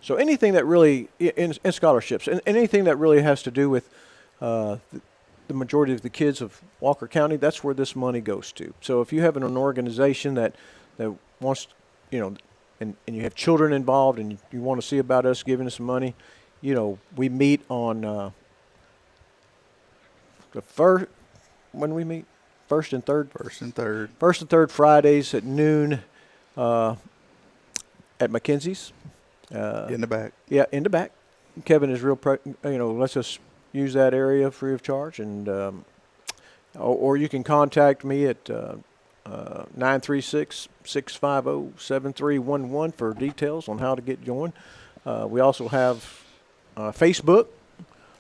S14: So anything that really, in scholarships, and anything that really has to do with the majority of the kids of Walker County, that's where this money goes to. So if you have an organization that wants, and you have children involved and you want to see about us giving us some money, we meet on when we meet? First and third Fridays at noon at McKenzie's.
S7: In the back.
S14: Yeah, in the back. Kevin is lets us use that area free of charge, and or you can contact me at 936-650-7311 for details on how to get joined. We also have Facebook,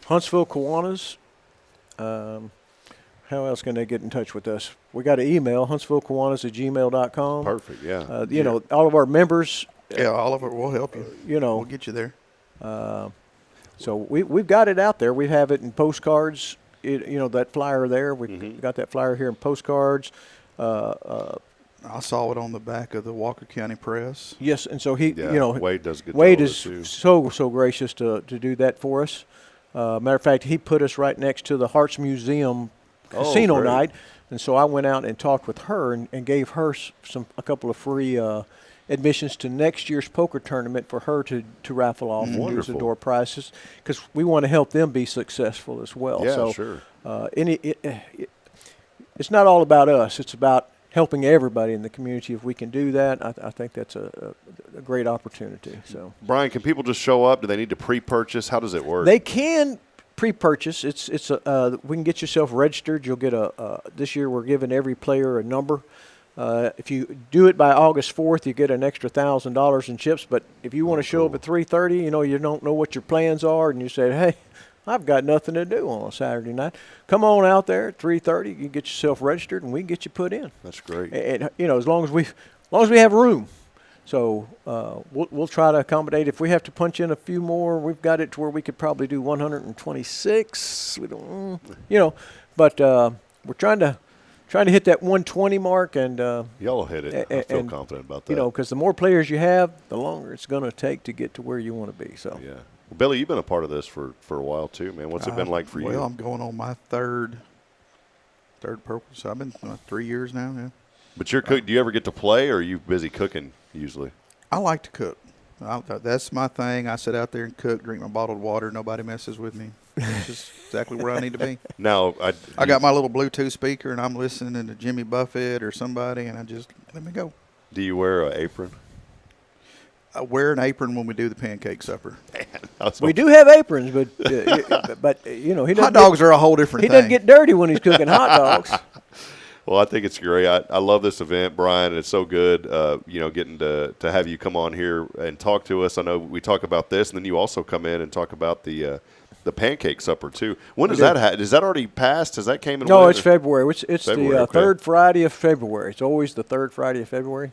S14: Huntsville Kiwanis. How else can they get in touch with us? We got an email, huntsvillekiwanis@gmail.com.
S2: Perfect, yeah.
S14: All of our members.
S7: Yeah, all of it will help you. We'll get you there.
S14: So we've got it out there. We have it in postcards. That flyer there. We got that flyer here in postcards.
S7: I saw it on the back of the Walker County Press.
S14: Yes, and so
S2: Wade does good.
S14: Wade is so gracious to do that for us. Matter of fact, he put us right next to the Hearts Museum casino night, and so I went out and talked with her and gave her a couple of free admissions to next year's poker tournament for her to raffle off and use the door prizes, because we want to help them be successful as well.
S2: Yeah,
S14: so,
S2: sure.
S14: It's not all about us. It's about helping everybody in the community. If we can do that, I think that's a great opportunity. So,
S2: Brian, can people just show up? Do they need to pre-purchase? How does it work?
S14: They can pre-purchase. We can get yourself registered. You'll get this year we're giving every player a number. If you do it by August 4th, you get an extra $1,000 in chips. But if you want to show up at 3:30, you don't know what your plans are, and you say, hey, I've got nothing to do on a Saturday night, come on out there at 3:30. You can get yourself registered, and we can get you put in.
S2: That's great.
S14: And as long as we have room. So we'll try to accommodate. If we have to punch in a few more, we've got it to where we could probably do 126. We don't, but we're trying to hit that 120 mark, and
S2: y'all will hit it. I feel confident about that.
S14: Because the more players you have, the longer it's going to take to get to where you want to be. So
S2: yeah. Well, Billy, you've been a part of this for a while too, man. What's it been like for you?
S7: Well, I'm going on my third purple, so I've been 3 years now. Yeah.
S2: But you're do you ever get to play, or are you busy cooking usually?
S7: I like to cook. That's my thing. I sit out there and cook, drink my bottled water. Nobody messes with me. It's just exactly where I need to be.
S2: Now,
S7: I got my little Bluetooth speaker, and I'm listening to Jimmy Buffett or somebody, and I just let me go.
S2: Do you wear an apron?
S7: I wear an apron when we do the pancake supper.
S2: Man,
S14: we do have aprons, but he doesn't.
S7: Hot dogs are a whole different thing.
S14: He doesn't get dirty when he's cooking hot dogs.
S2: Well, I think it's great. I love this event, Brian. It's so good, getting to have you come on here and talk to us. I know we talk about this, and then you also come in and talk about the pancake supper too. When does that is that already passed? Has that came in?
S14: No, it's February. It's
S2: February,
S14: the
S2: okay.
S14: third Friday of February. It's always the third Friday of February.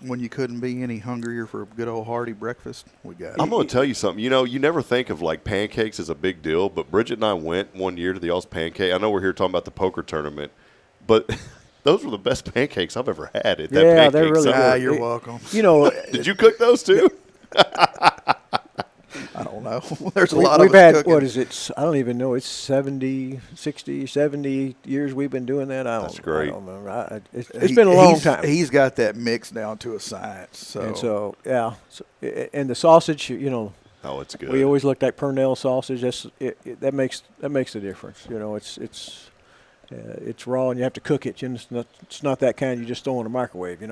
S7: When you couldn't be any hungrier for a good old hearty breakfast, we got it.
S2: I'm going to tell you something. You never think of like pancakes as a big deal, but Bridget and I went one year to the All's Pancake. I know we're here talking about the poker tournament, but those were the best pancakes I've ever had at that pancake.
S14: Yeah, they're really good.
S7: You're welcome.
S2: Did you cook those too?
S7: I don't know. There's a lot
S14: we've
S7: of us
S14: had,
S7: cooking.
S14: what is it? I don't even know. It's 70 years we've been doing that.
S2: That's great.
S14: I don't remember. It's been a long time.
S7: He's got that mix down to a science.
S14: And the sausage,
S2: oh, it's good.
S14: We always looked at Purnell sausage. That makes a difference. It's raw and you have to cook it. It's not that kind you just throw in a microwave. You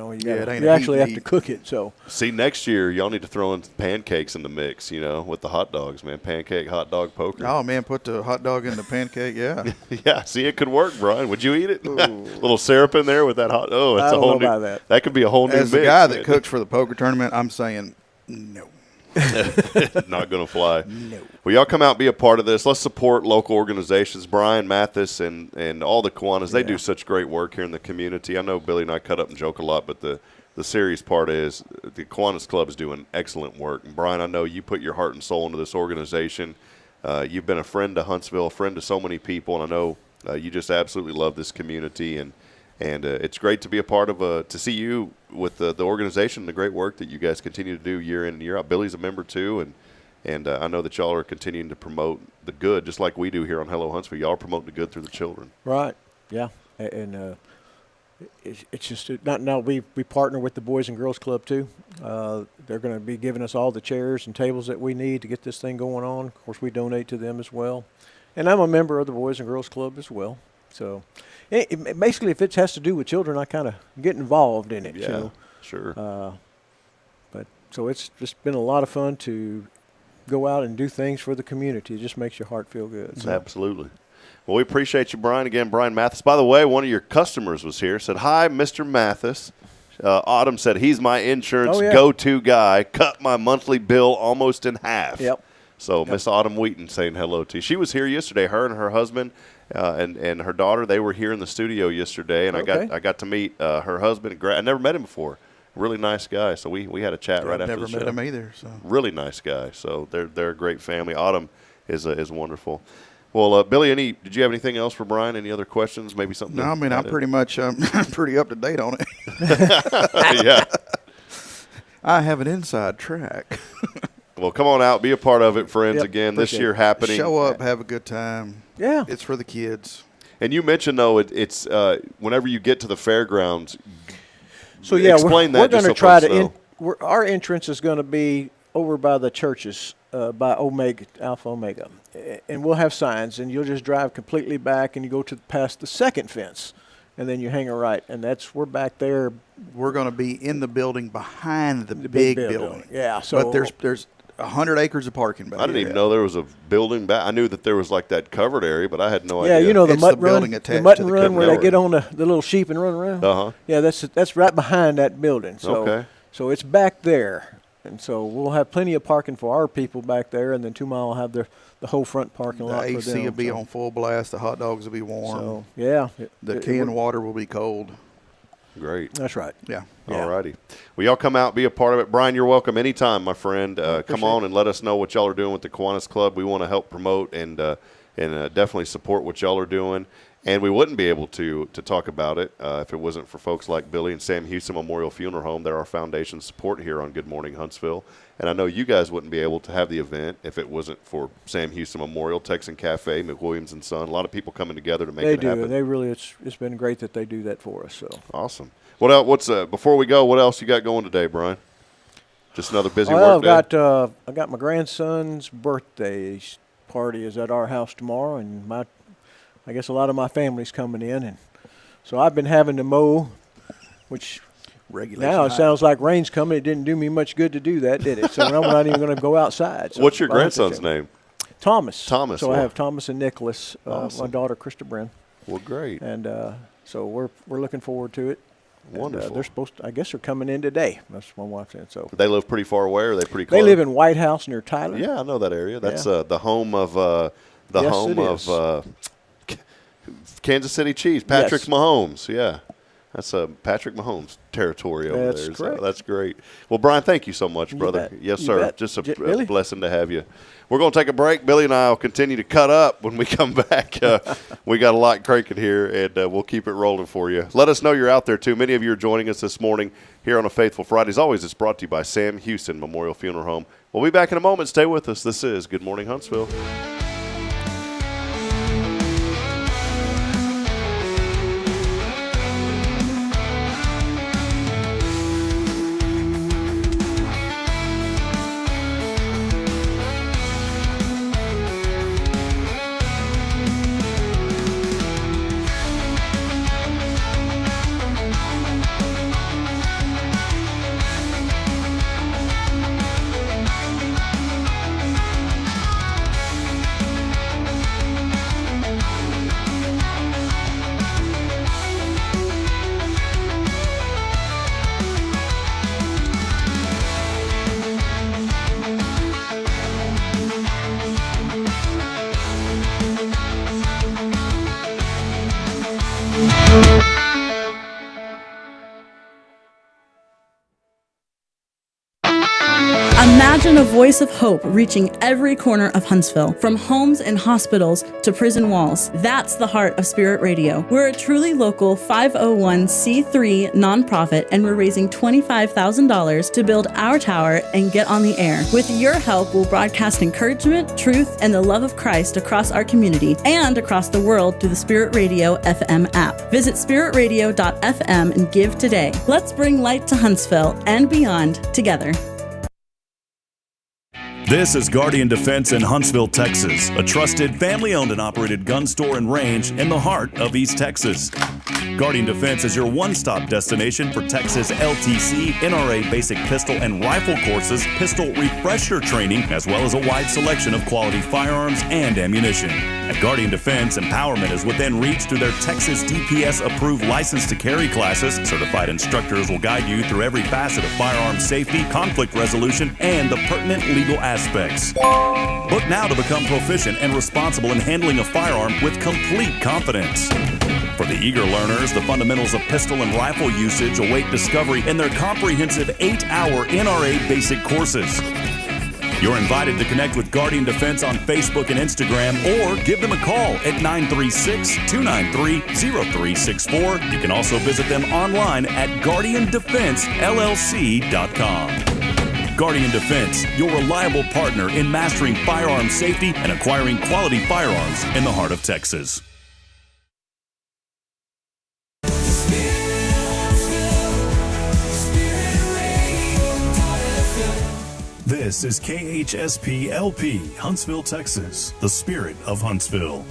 S14: actually have to cook it. So
S2: see, next year y'all need to throw in pancakes in the mix. with the hot dogs, man. Pancake hot dog poker.
S7: Oh man, put the hot dog in the pancake. Yeah.
S2: Yeah. See, it could work, Brian. Would you eat it? Little syrup in there with that hot. Oh, it's
S14: I
S2: a
S14: don't
S2: whole
S14: know
S2: new.
S14: about that.
S2: That could be a whole new.
S7: As the
S2: mix,
S7: guy
S2: man.
S7: that cooks for the poker tournament, I'm saying no.
S2: Not going to fly.
S7: No.
S2: Well, y'all come out and be a part of this. Let's support local organizations. Brian, Matthys, and all the Kiwanis. They do such great work here in the community. I know Billy and I cut up and joke a lot, but the serious part is the Kiwanis Club is doing excellent work. And Brian, I know you put your heart and soul into this organization. You've been a friend to Huntsville, a friend to so many people, and I know you just absolutely love this community. And it's great to be a part of to see you with the organization, the great work that you guys continue to do year in and year out. Billy's a member too, and I know that y'all are continuing to promote the good, just like we do here on Hello Huntsville. Y'all are promoting the good through the children.
S14: Right. Yeah. And it's just not now. We partner with the Boys and Girls Club too. They're going to be giving us all the chairs and tables that we need to get this thing going on. Of course, we donate to them as well, and I'm a member of the Boys and Girls Club as well. So. Basically, if it has to do with children, I kind of get involved in it.
S2: Yeah, sure.
S14: So it's just been a lot of fun to go out and do things for the community. It just makes your heart feel good. So.
S2: Absolutely. Well, we appreciate you, Brian. Again, Brian Matthys. By the way, one of your customers was here. Said, hi, Mr. Matthys. Autumn said, he's my insurance go-to guy. Cut my monthly bill almost in half.
S14: Yep.
S2: So Miss Autumn Wheaton saying hello to you. She was here yesterday. Her and her husband and her daughter, they were here in the studio yesterday, and I got to meet her husband. I never met him before. Really nice guy. So we had a chat right after the show.
S7: Never met him either. So
S2: really nice guy. So they're a great family. Autumn is wonderful. Well, Billy, did you have anything else for Brian? Any other questions? Maybe something?
S7: No, I mean I'm pretty much pretty up to date on it.
S2: Yeah.
S7: I have an inside track.
S2: Well, come on out, be a part of it, friends.
S14: Yep,
S2: again, this year happening.
S7: Show up, have a good time.
S14: Yeah,
S7: it's for the kids.
S2: And you mentioned though, it's whenever you get to the fairgrounds,
S14: So yeah,
S2: explain
S14: we're
S2: that.
S14: going to
S2: just so
S14: try
S2: folks
S14: to.
S2: know.
S14: Our entrance is going to be over by the churches, by Omega, Alpha Omega, and we'll have signs. And you'll just drive completely back, and you go to past the second fence, and then you hang a right, and we're back there.
S7: We're going to be in the building behind the big building.
S14: Yeah. So
S7: but there's 100 acres of parking back
S2: I didn't even know there was a building back. I knew that there was like that covered area, but I had no idea.
S14: Yeah, you know the
S7: It's
S14: mutton
S7: the building
S14: run,
S7: attached
S14: the mutton
S7: to the
S14: run where they
S2: covered
S14: get on the little sheep and run around.
S2: Uh-huh.
S14: Yeah, that's right behind that building. So,
S2: Okay.
S14: So it's back there, and so we'll have plenty of parking for our people back there, and then 2 Mile will have the whole front parking lot
S7: The
S14: for
S7: AC
S14: them.
S7: will be
S14: so.
S7: on full blast. The hot dogs will be warm.
S14: So yeah,
S7: the canned water will be cold.
S2: Great.
S14: That's right.
S7: Yeah.
S2: All righty. Well, y'all come out, be a part of it. Brian, you're welcome anytime, my friend. Come on and let us know what y'all are doing with the Kiwanis Club. We want to help promote and definitely support what y'all are doing. And we wouldn't be able to talk about it if it wasn't for folks like Billy and Sam Houston Memorial Funeral Home. They're our foundation support here on Good Morning Huntsville. And I know you guys wouldn't be able to have the event if it wasn't for Sam Houston Memorial, Texan Cafe, McWilliams and Son. A lot of people coming together to make it happen.
S14: They really, it's been great that they do that for us. So
S2: awesome. What else? Before we go, what else you got going today, Brian? Just another busy work day?
S14: I got my grandson's birthday party is at our house tomorrow, and I guess a lot of my family's coming in, and so I've been having to mow, which now it sounds like rain's coming. It didn't do me much good to do that, did it? So I'm not even going to go outside. So
S2: what's your grandson's name?
S14: Thomas.
S2: Thomas.
S14: So I have Thomas and Nicholas,
S2: awesome.
S14: My daughter Krista Bren.
S2: Well, great.
S14: And so we're looking forward to it.
S2: Wonderful.
S14: And, they're supposed to, I guess they're coming in today. That's what my wife said. So
S2: they live pretty far away, or are they pretty close?
S14: They live in White House near Tyler.
S2: Yeah, I know that area. That's the home of Kansas City Chiefs, Patrick Mahomes. Yeah, that's Patrick Mahomes territory over there.
S14: Correct.
S2: So that's great. Well, Brian, thank you so much, brother. Yes, sir. Just a blessing to have you. We're going to take a break. Billy and I will continue to cut up when we come back. We got a lot cranking here, and we'll keep it rolling for you. Let us know you're out there, too. Many of you are joining us this morning here on a Faithful Friday. As always, it's brought to you by Sam Houston Memorial Funeral Home. We'll be back in a moment. Stay with us. This is Good Morning Huntsville.
S13: Imagine a voice of hope reaching every corner of Huntsville, from homes and hospitals to prison walls. That's the heart of Spirit Radio. We're a truly local 501c3 nonprofit, and we're raising $25,000 to build our tower and get on the air. With your help, we'll broadcast encouragement, truth, and the love of Christ across our community and across the world through the Spirit Radio FM app. Visit spiritradio.fm and give today. Let's bring light to Huntsville and beyond together.
S1: This is Guardian Defense in Huntsville, Texas, a trusted family-owned and operated gun store and range in the heart of East Texas. Guardian Defense is your one-stop destination for Texas LTC, NRA basic pistol and rifle courses, pistol refresher training, as well as a wide selection of quality firearms and ammunition. At Guardian Defense, empowerment is within reach through their Texas DPS-approved license to carry classes. Certified instructors will guide you through every facet of firearm safety, conflict resolution, and the pertinent legal aspects. Book now to become proficient and responsible in handling a firearm with complete confidence. For the eager learners, the fundamentals of pistol and rifle usage await discovery in their comprehensive 8-hour NRA basic courses. You're invited to connect with Guardian Defense on Facebook and Instagram, or give them a call at 936-293-0364. You can also visit them online at guardiandefensellc.com. Guardian Defense, your reliable partner in mastering firearm safety and acquiring quality firearms in the heart of Texas. This is KHSP-LP, Huntsville, Texas, the spirit of Huntsville.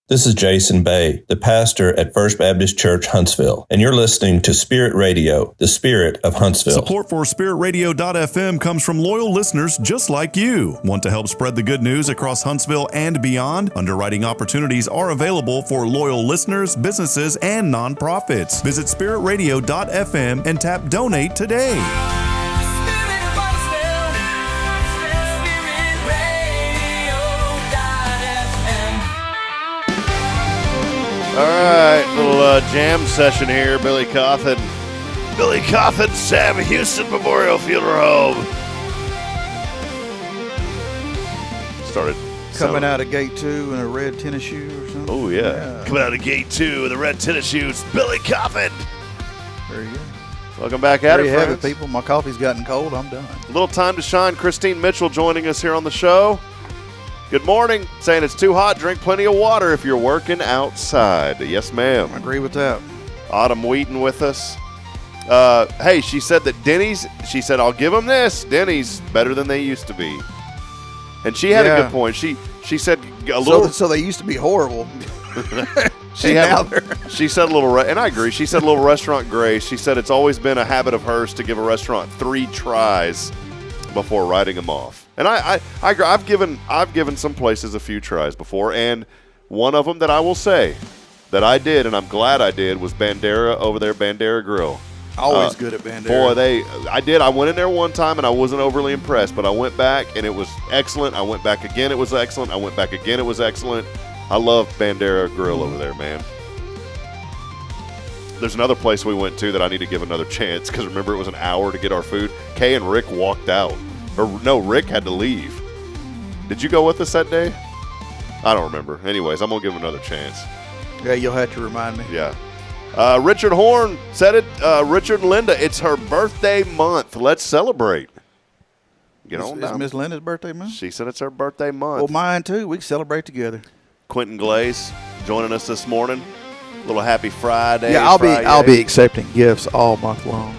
S15: This is Jason Bay, the pastor at First Baptist Church, Huntsville, and you're listening to Spirit Radio, the spirit of Huntsville.
S1: Support for SpiritRadio.fm comes from loyal listeners just like you. Want to help spread the good news across Huntsville and beyond? Underwriting opportunities are available for loyal listeners, businesses, and nonprofits. Visit SpiritRadio.fm and tap Donate today.
S2: All right, little jam session here. Billy Cauthen, Sam Houston Memorial Funeral Home. Started
S7: coming out of gate 2 in a red tennis shoe or something.
S2: Oh yeah, coming out of gate 2 in the red tennis shoes. Billy Cauthen.
S7: Very good.
S2: Welcome back at it, friends.
S7: People. My coffee's gotten cold. I'm done.
S2: A little time to shine. Christine Mitchell joining us here on the show. Good morning. Saying it's too hot, drink plenty of water if you're working outside. Yes, ma'am.
S7: I agree with that.
S2: Autumn Wheaton with us. Hey, she said that Denny's, she said, I'll give them this. Denny's better than they used to be. And she had a good point. She said a little.
S7: So they used to be horrible.
S2: She said a little, and I agree. She said a little restaurant grace. She said it's always been a habit of hers to give a restaurant 3 tries before writing them off. And I agree. I've given some places a few tries before, and one of them that I will say that I did, and I'm glad I did, was Bandera over there, Bandera Grill.
S7: Always good at Bandera.
S2: Boy, I went in there one time and I wasn't overly impressed, but I went back and it was excellent. I went back again, it was excellent. I went back again, it was excellent. I love Bandera Grill over there, man. There's another place we went to that I need to give another chance because remember it was an hour to get our food. Kay and Rick walked out. Or no, Rick had to leave. Did you go with us that day? I don't remember. Anyways, I'm going to give him another chance.
S7: Yeah, you'll have to remind me.
S2: Yeah. Richard Horn said it. Richard and Linda, it's her birthday month. Let's celebrate. Get on down.
S7: Is Miss Linda's birthday month?
S2: She said it's her birthday month.
S7: Well, mine too. We can celebrate together.
S2: Quentin Glaze joining us this morning. Little happy Friday.
S7: Yeah, I'll be accepting gifts all month long.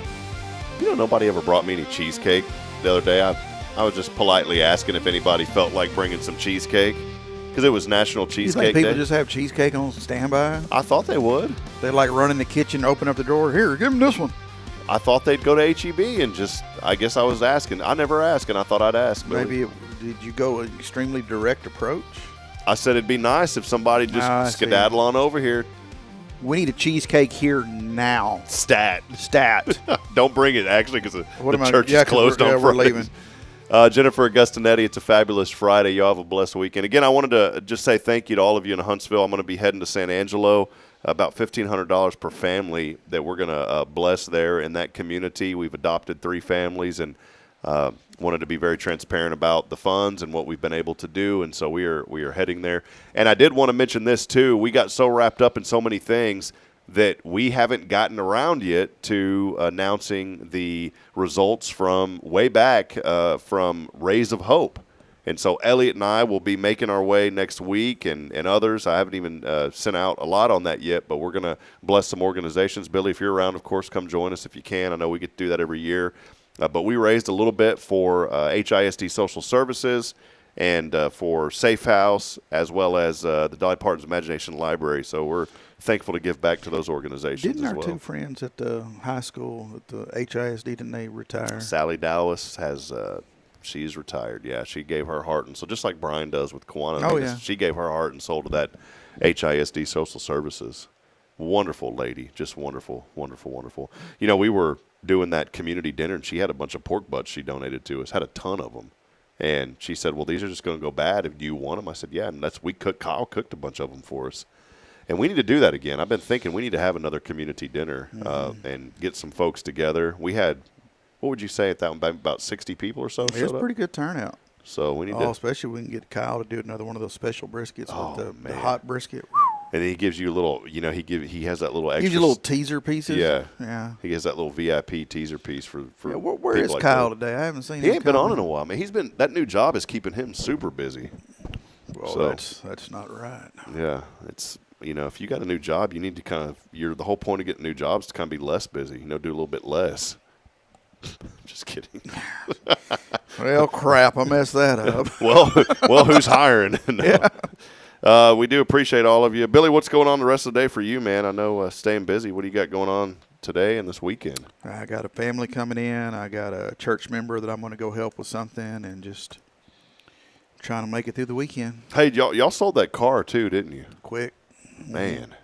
S2: You know, nobody ever brought me any cheesecake. The other day, I was just politely asking if anybody felt like bringing some cheesecake because it was National Cheesecake
S7: Day. You think people
S2: Day.
S7: just have cheesecake on standby?
S2: I thought they would.
S7: They like run in the kitchen, open up the drawer. Here, give them this one.
S2: I thought they'd go to HEB and just. I guess I was asking. I never ask, and I thought I'd ask.
S7: Maybe did you go an extremely direct approach?
S2: I said it'd be nice if somebody just skedaddle on over here.
S7: We need a cheesecake here now.
S2: Stat. Don't bring it, actually, because the church is closed on Friday.
S7: We're leaving.
S2: Jennifer Augustinetti, it's a fabulous Friday. Y'all have a blessed weekend. Again, I wanted to just say thank you to all of you in Huntsville. I'm going to be heading to San Angelo, about $1,500 per family that we're going to bless there in that community. We've adopted 3 families and wanted to be very transparent about the funds and what we've been able to do, and so we are heading there. And I did want to mention this too. We got so wrapped up in so many things that we haven't gotten around yet to announcing the results from way back from Rays of Hope. And so Elliot and I will be making our way next week and others. I haven't even sent out a lot on that yet, but we're going to bless some organizations. Billy, if you're around, of course, come join us if you can. I know we get to do that every year. But we raised a little bit for HISD Social Services and for Safe House, as well as the Dolly Parton's Imagination Library. So we're thankful to give back to those organizations as well.
S7: Didn't our 2 friends at the high school at the HISD, didn't they retire?
S2: Sally Dallas has she's retired. Yeah, she gave her heart and soul, just like Brian does with Kiwani.
S7: Oh, yeah.
S2: She gave her heart and soul to that HISD Social Services. Wonderful lady, just wonderful, wonderful, wonderful. You know, we were doing that community dinner, and she had a bunch of pork butts she donated to us, had a ton of them. And she said, well, these are just going to go bad. If you want them? I said, yeah. And Kyle cooked a bunch of them for us. And we need to do that again. I've been thinking we need to have another community dinner and get some folks together. We had, what would you say at that one, about 60 people or so?
S7: It was a pretty good turnout.
S2: So we need to.
S7: Especially we can get Kyle to do another one of those special briskets with the hot brisket.
S2: And then he gives you a little, he has that little extra.
S7: Gives you little teaser pieces.
S2: Yeah. He has that little VIP teaser piece for
S7: where is like Kyle today? I haven't seen him.
S2: He ain't been on in a while. Man, that new job is keeping him super busy.
S7: Well, that's not right.
S2: Yeah, if you got a new job, you need to the whole point of getting new jobs to kind of be less busy, do a little bit less. Just kidding.
S7: Well, crap, I messed that up.
S2: well, who's hiring? No.
S7: Yeah.
S2: We do appreciate all of you. Billy, what's going on the rest of the day for you, man? I know staying busy. What do you got going on today and this weekend?
S7: I got a family coming in. I got a church member that I'm going to go help with something, and just trying to make it through the weekend.
S2: Hey, y'all sold that car too, didn't you?
S7: Quick.
S2: Man.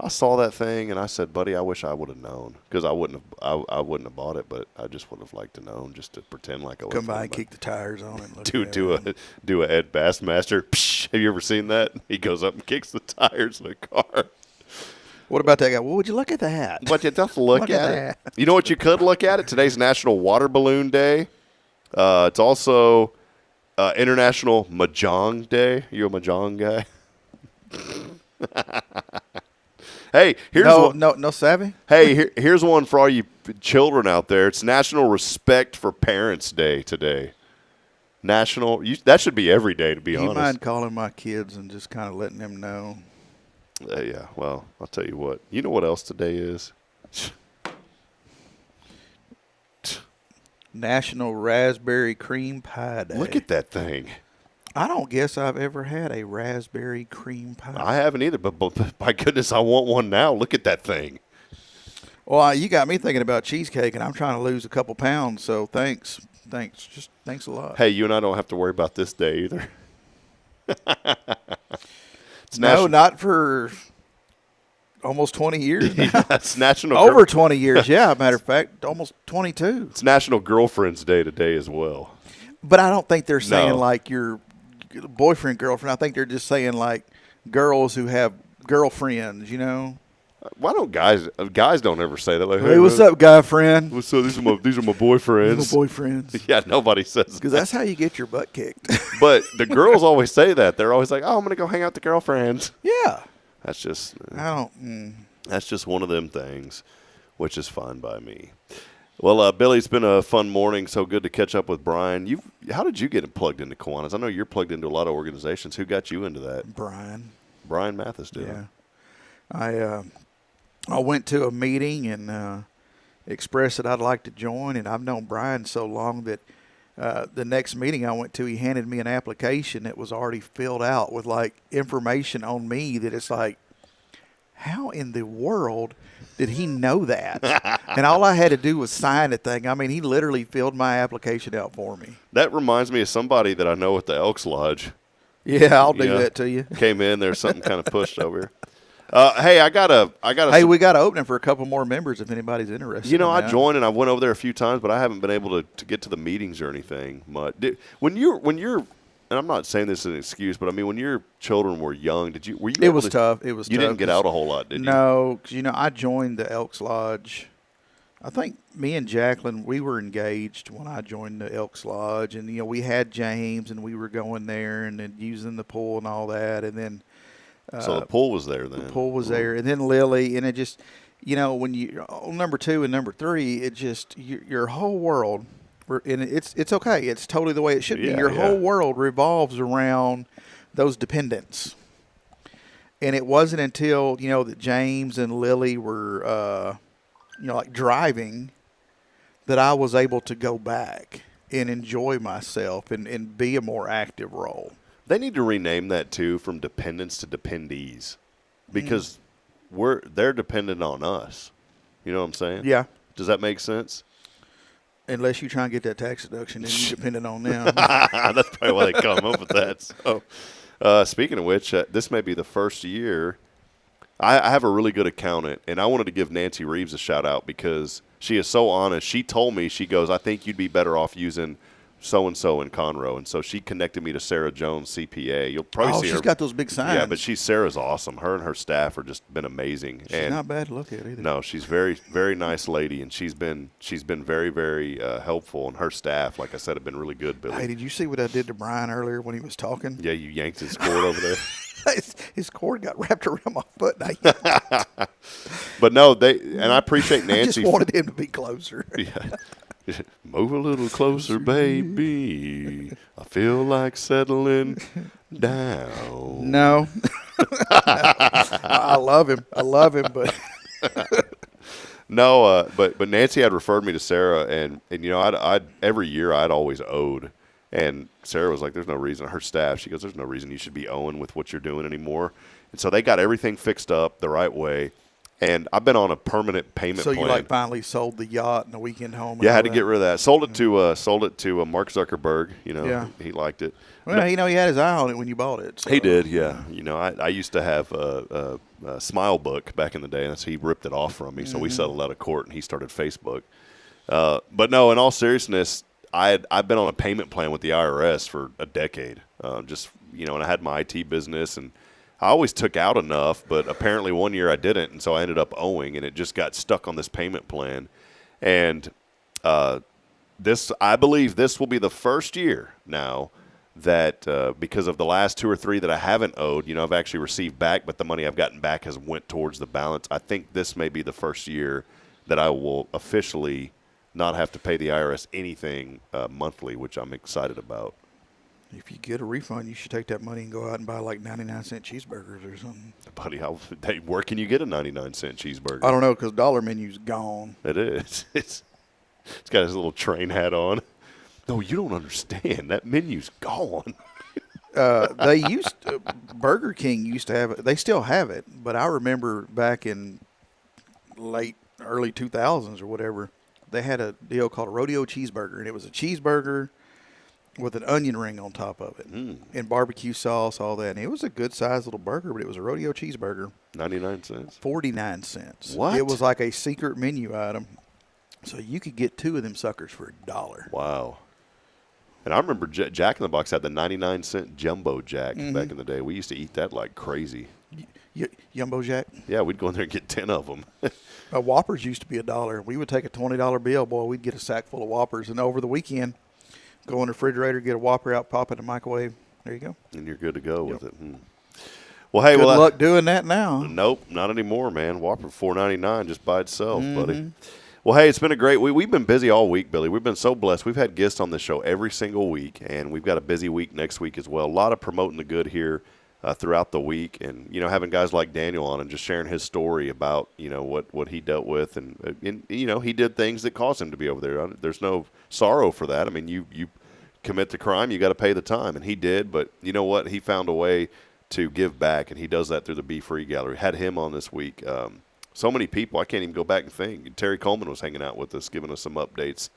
S2: I saw that thing and I said, buddy, I wish I would have known, because I wouldn't have bought it, but I just would have liked to know, just to pretend like I was.
S7: Come by and kick the tires on it. And
S2: do a Ed Bassmaster. Psh, have you ever seen that? He goes up and kicks the tires in the car.
S7: What about that guy? Well, would you look at that?
S2: But you just look at it. You know what you could look at it? Today's National Water Balloon Day. It's also International Mahjong Day. You a Mahjong guy? Hey, here's
S7: no savvy.
S2: Hey, here's one for all you children out there. It's National Respect for Parents Day today. That should be every day, to be honest.
S7: You mind calling my kids and just kind of letting them know?
S2: Yeah, well, I'll tell you what. You know what else today is?
S7: National Raspberry Cream Pie Day.
S2: Look at that thing.
S7: I don't guess I've ever had a raspberry cream pie.
S2: I haven't either, but my goodness, I want one now. Look at that thing.
S7: Well, you got me thinking about cheesecake, and I'm trying to lose a couple pounds, so thanks. Just thanks a lot.
S2: Hey, you and I don't have to worry about this day either.
S7: Not for almost 20 years now.
S2: Yeah, it's National
S7: Over 20 years, yeah. Matter of fact, almost 22.
S2: It's National Girlfriend's Day today as well.
S7: But I don't think they're saying like your boyfriend, girlfriend. I think they're just saying like girls who have girlfriends,
S2: Why don't guys don't ever say that? Like,
S7: hey, what's up, guy friend?
S2: What's up? These are my boyfriends.
S7: These are my boyfriends.
S2: Yeah, nobody says that.
S7: Because that's how you get your butt kicked.
S2: But the girls always say that. They're always like, "Oh, I'm gonna go hang out with the girlfriends."
S7: Yeah.
S2: That's just.
S7: That's
S2: just one of them things, which is fine by me. Well, Billy, it's been a fun morning. So good to catch up with Brian. How did you get plugged into Kiwanis? I know you're plugged into a lot of organizations. Who got you into that?
S7: Brian
S2: Matthys did.
S7: Yeah. I went to a meeting and expressed that I'd like to join, and I've known Brian so long that the next meeting I went to, he handed me an application that was already filled out with like information on me that it's like, how in the world did he know that? And all I had to do was sign the thing. I mean, he literally filled my application out for me.
S2: That reminds me of somebody that I know at the Elks Lodge.
S7: Yeah, I'll do that to you.
S2: Came in, there's something kind of pushed over here. Hey, I got a.
S7: Hey, we got an opening for a couple more members if anybody's interested.
S2: I joined and I went over there a few times, but I haven't been able to get to the meetings or anything much. When you're, and I'm not saying this as an excuse, but I mean, when your children were young, were you?
S7: It was tough. It was.
S2: You didn't get out a whole lot, did you?
S7: No, because I joined the Elks Lodge. I think me and Jacqueline, we were engaged when I joined the Elks Lodge, and we had James, and we were going there and then using the pool and all that, and then.
S2: So the pool was there then.
S7: The pool was there, and then Lily, and it just, when you on number 2 and number 3, it just your whole world, and it's okay, it's totally the way it should be. Your whole world revolves around those dependents, and it wasn't until that James and Lily were, like driving, that I was able to go back and enjoy myself and be a more active role.
S2: They need to rename that too, from dependents to dependees, because they're dependent on us. You know what I'm saying?
S7: Yeah.
S2: Does that make sense?
S7: Unless you try and get that tax deduction, then you're dependent on them.
S2: That's probably why they come up with that. So, speaking of which, this may be the first year. I have a really good accountant, and I wanted to give Nancy Reeves a shout out because she is so honest. She told me, she goes, I think you'd be better off using so-and-so in Conroe. And so she connected me to Sarah Jones, CPA. You'll probably see her.
S7: She's got those big signs.
S2: Yeah, but Sarah's awesome. Her and her staff are just been amazing.
S7: She's not bad to look at either.
S2: No, she's very, very nice lady, and she's been very, very helpful. And her staff, like I said, have been really good, Billy.
S7: Hey, did you see what I did to Brian earlier when he was talking?
S2: Yeah, you yanked his cord over there.
S7: His cord got wrapped around my foot.
S2: But no, and I appreciate Nancy.
S7: I just wanted him to be closer.
S2: Yeah. Move a little closer, baby. I feel like settling down.
S7: No. I love him. But
S2: no, but Nancy had referred me to Sarah, and I'd every year I'd always owed, and Sarah was like, "There's no reason." Her staff, she goes, "There's no reason you should be owing with what you're doing anymore," and so they got everything fixed up the right way. And I've been on a permanent payment plan.
S7: So you finally sold the yacht and the weekend home.
S2: Yeah, I had to get rid of that. Sold it to Mark Zuckerberg. He liked it.
S7: Well, he had his eye on it when you bought it. So.
S2: He did, yeah. I used to have a Smile Book back in the day, and so he ripped it off from me. So we settled out of court, and he started Facebook. But no, in all seriousness, I've been on a payment plan with the IRS for a decade. And I had my IT business, and I always took out enough, but apparently one year I didn't, and so I ended up owing, and it just got stuck on this payment plan. And I believe this will be the first year now that because of the last 2 or 3 that I haven't owed, I've actually received back, but the money I've gotten back has went towards the balance. I think this may be the first year that I will officially not have to pay the IRS anything monthly, which I'm excited about.
S7: If you get a refund, you should take that money and go out and buy 99-cent cheeseburgers or something.
S2: Buddy, where can you get a 99-cent cheeseburger?
S7: I don't know, because Dollar Menu's gone.
S2: It is. It's got his little train hat on. No, you don't understand. That menu's gone.
S7: Burger King used to have it. They still have it, but I remember back in early 2000s or whatever, they had a deal called a rodeo cheeseburger, and it was a cheeseburger with an onion ring on top of it and barbecue sauce, all that. And it was a good-sized little burger, but it was a rodeo cheeseburger.
S2: 99 cents?
S7: 49 cents.
S2: What?
S7: It was like a secret menu item. So you could get 2 of them suckers for $1.
S2: Wow. And I remember Jack in the Box had the 99-cent Jumbo Jack back in the day. We used to eat that like crazy.
S7: Jumbo Jack?
S2: Yeah, we'd go in there and get 10 of them.
S7: Whoppers used to be $1. We would take a $20 bill, boy, we'd get a sack full of Whoppers. And over the weekend, go in the refrigerator, get a Whopper out, pop it in the microwave. There you go.
S2: And you're good to go with it. Well, hey,
S7: good luck doing that now.
S2: Nope, not anymore, man. Whopper $4.99 just by itself, buddy. Well, hey, it's been a great week. We've been busy all week, Billy. We've been so blessed. We've had guests on this show every single week, and we've got a busy week next week as well. A lot of promoting the good here throughout the week, and having guys like Daniel on and just sharing his story about what he dealt with, and he did things that caused him to be over there. There's no sorrow for that. I mean, you commit the crime, you got to pay the time, and he did. But you know what? He found a way to give back, and he does that through the Be Free Gallery. Had him on this week. So many people, I can't even go back and think. Terry Coleman was hanging out with us, giving us some updates,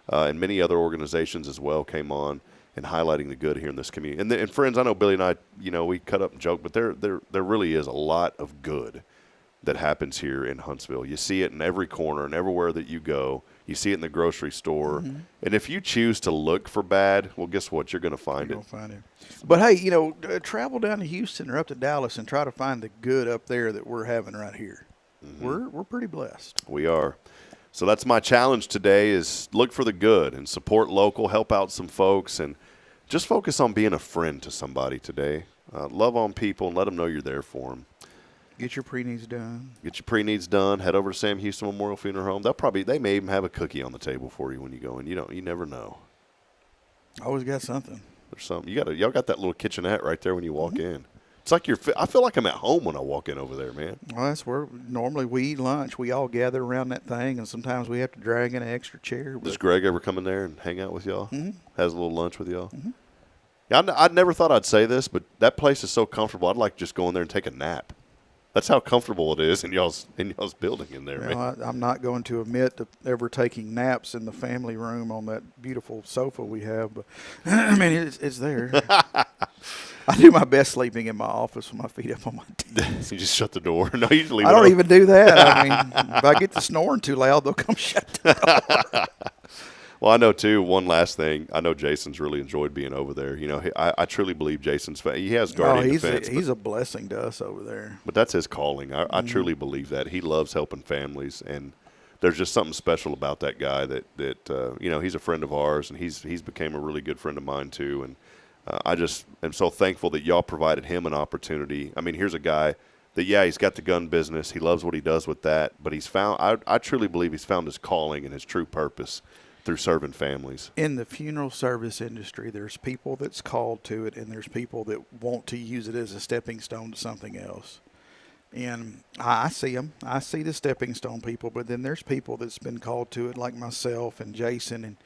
S2: and many other organizations as well came on and highlighting the good here in this community. And friends, I know Billy and I, we cut up and joke, but there really is a lot of good that happens here in Huntsville. You see it in every corner and everywhere that you go. You see it in the grocery store. And if you choose to look for bad, well, guess what? You're going to find it.
S7: But, hey, travel down to Houston or up to Dallas and try to find the good up there that we're having right here. We're pretty blessed.
S2: We are. So that's my challenge today is look for the good and support local, help out some folks, and just focus on being a friend to somebody today. Love on people and let them know you're there for them.
S7: Get your pre-needs done.
S2: Get your pre-needs done. Head over to Sam Houston Memorial Funeral Home. They may even have a cookie on the table for you when you go in. You never know.
S7: Always got something.
S2: There's something. Y'all got that little kitchenette right there when you walk in. It's like I feel like I'm at home when I walk in over there, man.
S7: Well, that's where normally we eat lunch. We all gather around that thing, and sometimes we have to drag in an extra chair.
S2: Does Greg ever come in there and hang out with y'all? Has a little lunch with y'all? Yeah, I never thought I'd say this, but that place is so comfortable. I'd like to just go in there and take a nap. That's how comfortable it is in y'all's building in there, man.
S7: I'm not going to admit to ever taking naps in the family room on that beautiful sofa we have, but I mean, it's there. I do my best sleeping in my office with my feet up on my desk.
S2: You just shut the door. No, you just leave
S7: I don't even do that. I mean, if I get to snoring too loud, they'll come shut the door.
S2: Well, I know, too, one last thing. I know Jason's really enjoyed being over there. I truly believe Jason's he has guardian defense.
S7: He's a blessing to us over there.
S2: But that's his calling. I truly believe that. He loves helping families, and there's just something special about that guy that he's a friend of ours, and he's became a really good friend of mine, too. And I just am so thankful that y'all provided him an opportunity. I mean, here's a guy that, he's got the gun business. He loves what he does with that. But I truly believe he's found his calling and his true purpose through serving families.
S7: In the funeral service industry, there's people that's called to it, and there's people that want to use it as a stepping stone to something else. And I see them. I see the stepping stone people, but then there's people that's been called to it, like myself and Jason, and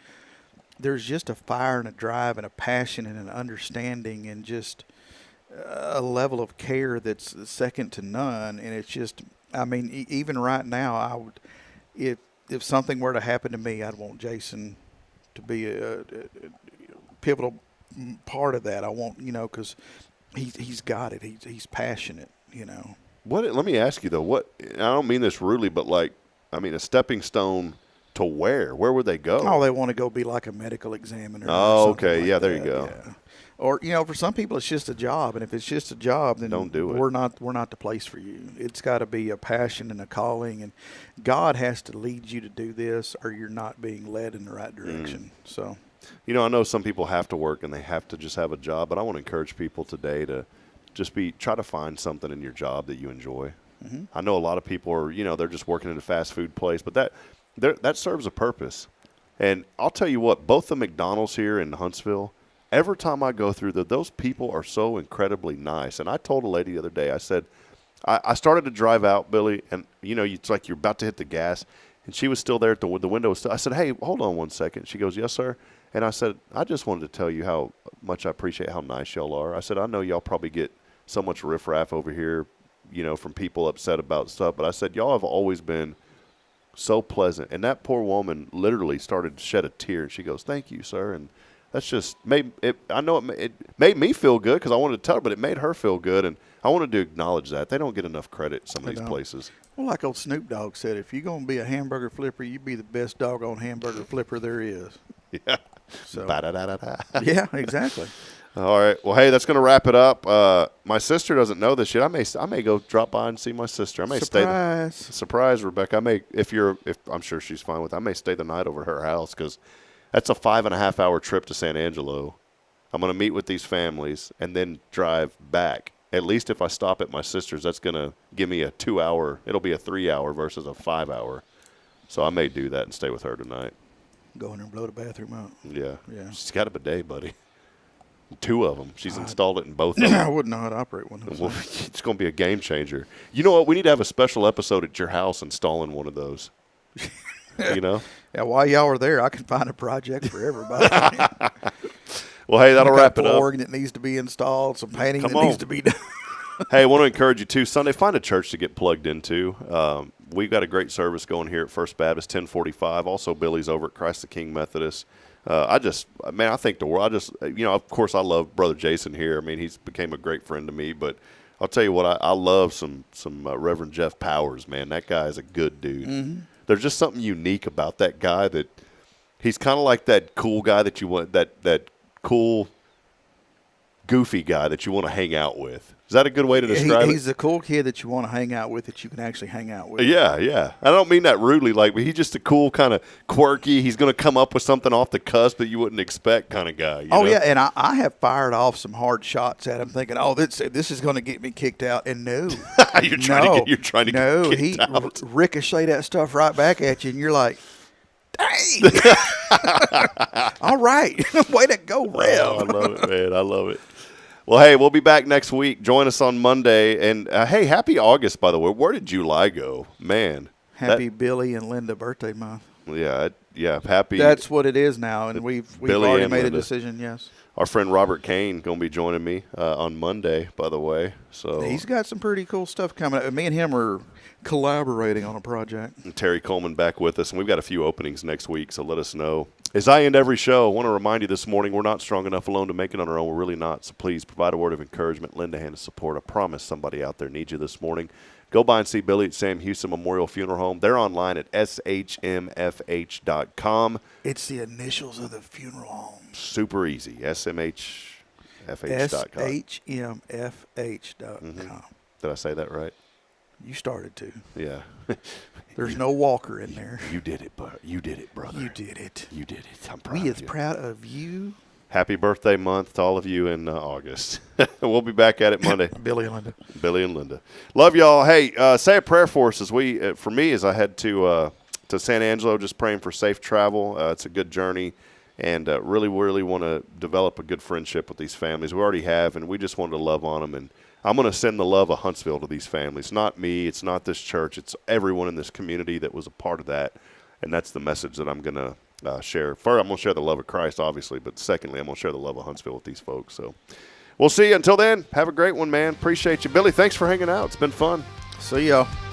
S7: there's just a fire and a drive and a passion and an understanding and just a level of care that's second to none. And it's just, I mean, even right now, I would, if something were to happen to me, I'd want Jason to be a pivotal part of that. I want, because he's got it. He's passionate,
S2: Let me ask you, though, I don't mean this rudely, but a stepping stone to where? Where would they go?
S7: Oh, they want to go be like a medical examiner.
S2: Oh, okay.
S7: Like
S2: There you go.
S7: Yeah. Or, for some people, it's just a job. And if it's just a job, then
S2: don't do it.
S7: We're not the place for you. It's got to be a passion and a calling. And God has to lead you to do this, or you're not being led in the right direction. So,
S2: I know some people have to work and they have to just have a job, but I want to encourage people today to just try to find something in your job that you enjoy.
S7: Mm-hmm.
S2: I know a lot of people are, they're just working at a fast food place, but that serves a purpose. And I'll tell you what, both the McDonald's here in Huntsville, every time I go through those people are so incredibly nice. And I told a lady the other day, I said, I started to drive out, Billy, and, it's like you're about to hit the gas, and she was still there at the window. I said, hey, hold on one second. She goes, yes, sir. And I said, I just wanted to tell you how much I appreciate how nice y'all are. I said, I know y'all probably get so much riffraff over here, from people upset about stuff. But I said, y'all have always been so pleasant. And that poor woman literally started to shed a tear. And she goes, thank you, sir. And that's just it made me feel good because I wanted to tell her, but it made her feel good. And I wanted to acknowledge that. They don't get enough credit in some of these places.
S7: Well, like old Snoop Dogg said, if you're going to be a hamburger flipper, you be the best doggone hamburger flipper there is.
S2: Yeah.
S7: So.
S2: Ba-da-da-da-da.
S7: Yeah, exactly.
S2: All right. Well, hey, that's going to wrap it up. My sister doesn't know this yet. I may go drop by and see my sister. I may
S7: Surprise.
S2: Surprise, Rebecca. I may, if I'm sure she's fine with it, I may stay the night over at her house because that's a 5.5 hour trip to San Angelo. I'm going to meet with these families and then drive back. At least if I stop at my sister's, that's going to give me a 2 hour. It'll be a 3 hour versus a 5 hour. So I may do that and stay with her tonight.
S7: Go in there and blow the bathroom out.
S2: Yeah.
S7: Yeah.
S2: She's got a bidet, buddy. 2 of them. She's installed it in both of them.
S7: I wouldn't know how to operate one.
S2: Well, it's going to be a game changer. You know what? We need to have a special episode at your house installing one of those.
S7: Yeah, while y'all are there, I can find a project for everybody.
S2: Well, hey, that'll wrap it up.
S7: Flooring that needs to be installed, some painting needs to be done.
S2: Hey, I want to encourage you, too. Sunday, find a church to get plugged into. We've got a great service going here at First Baptist, 1045. Also, Billy's over at Christ the King Methodist. I think the world. Of course, I love Brother Jason here. I mean, he's became a great friend to me. But I'll tell you what, I love some Reverend Jeff Powers, man. That guy is a good dude.
S7: Mm-hmm.
S2: There's just something unique about that guy that he's kind of like that cool guy that you want, that cool, goofy guy that you want to hang out with. Is that a good way to describe it?
S7: He's the cool kid that you want to hang out with that you can actually hang out with.
S2: Yeah. I don't mean that rudely, but he's just a cool kind of quirky. He's going to come up with something off the cusp that you wouldn't expect kind of guy. You know?
S7: Yeah, and I have fired off some hard shots at him thinking, this is going to get me kicked out. And no.
S2: You're trying to get kicked out.
S7: He ricochet that stuff right back at you, and you're like, dang. All right. Way to go, Rev.
S2: Oh, I love it, man. I love it. Well, hey, we'll be back next week. Join us on Monday. And, hey, happy August, by the way. Where did July go? Man.
S7: Happy Billy and Linda birthday month.
S2: Yeah, happy.
S7: That's what it is now, and we've already made
S2: Linda.
S7: a decision, yes.
S2: Our friend Robert Kane going to be joining me on Monday, by the way. So
S7: he's got some pretty cool stuff coming up. Me and him are collaborating on a project.
S2: And Terry Coleman back with us, and we've got a few openings next week, so let us know. As I end every show, I want to remind you this morning, we're not strong enough alone to make it on our own. We're really not. So please provide a word of encouragement, lend a hand of support. I promise somebody out there needs you this morning. Go by and see Billy at Sam Houston Memorial Funeral Home. They're online at SHMFH.com.
S7: It's the initials of the funeral home.
S2: Super easy. SMHFH.com.
S7: SHMFH.com.
S2: Mm-hmm. Did I say that right?
S7: You started to.
S2: Yeah.
S7: There's no Walker in there.
S2: You did it, brother. You did it. I'm proud of you.
S7: We is proud of you.
S2: Happy birthday month to all of you in August. We'll be back at it Monday.
S7: Billy and Linda.
S2: Love y'all. Hey, say a prayer for us as for me, as I head to to San Angelo, just praying for safe travel. It's a good journey, and really want to develop a good friendship with these families. We already have, and we just wanted to love on them. And I'm going to send the love of Huntsville to these families. Not me. It's not this church. It's everyone in this community that was a part of that, and that's the message that I'm going to share. First, I'm going to share the love of Christ, obviously, but secondly, I'm going to share the love of Huntsville with these folks. So we'll see you. Until then, have a great one, man. Appreciate you. Billy, thanks for hanging out. It's been fun.
S7: See y'all.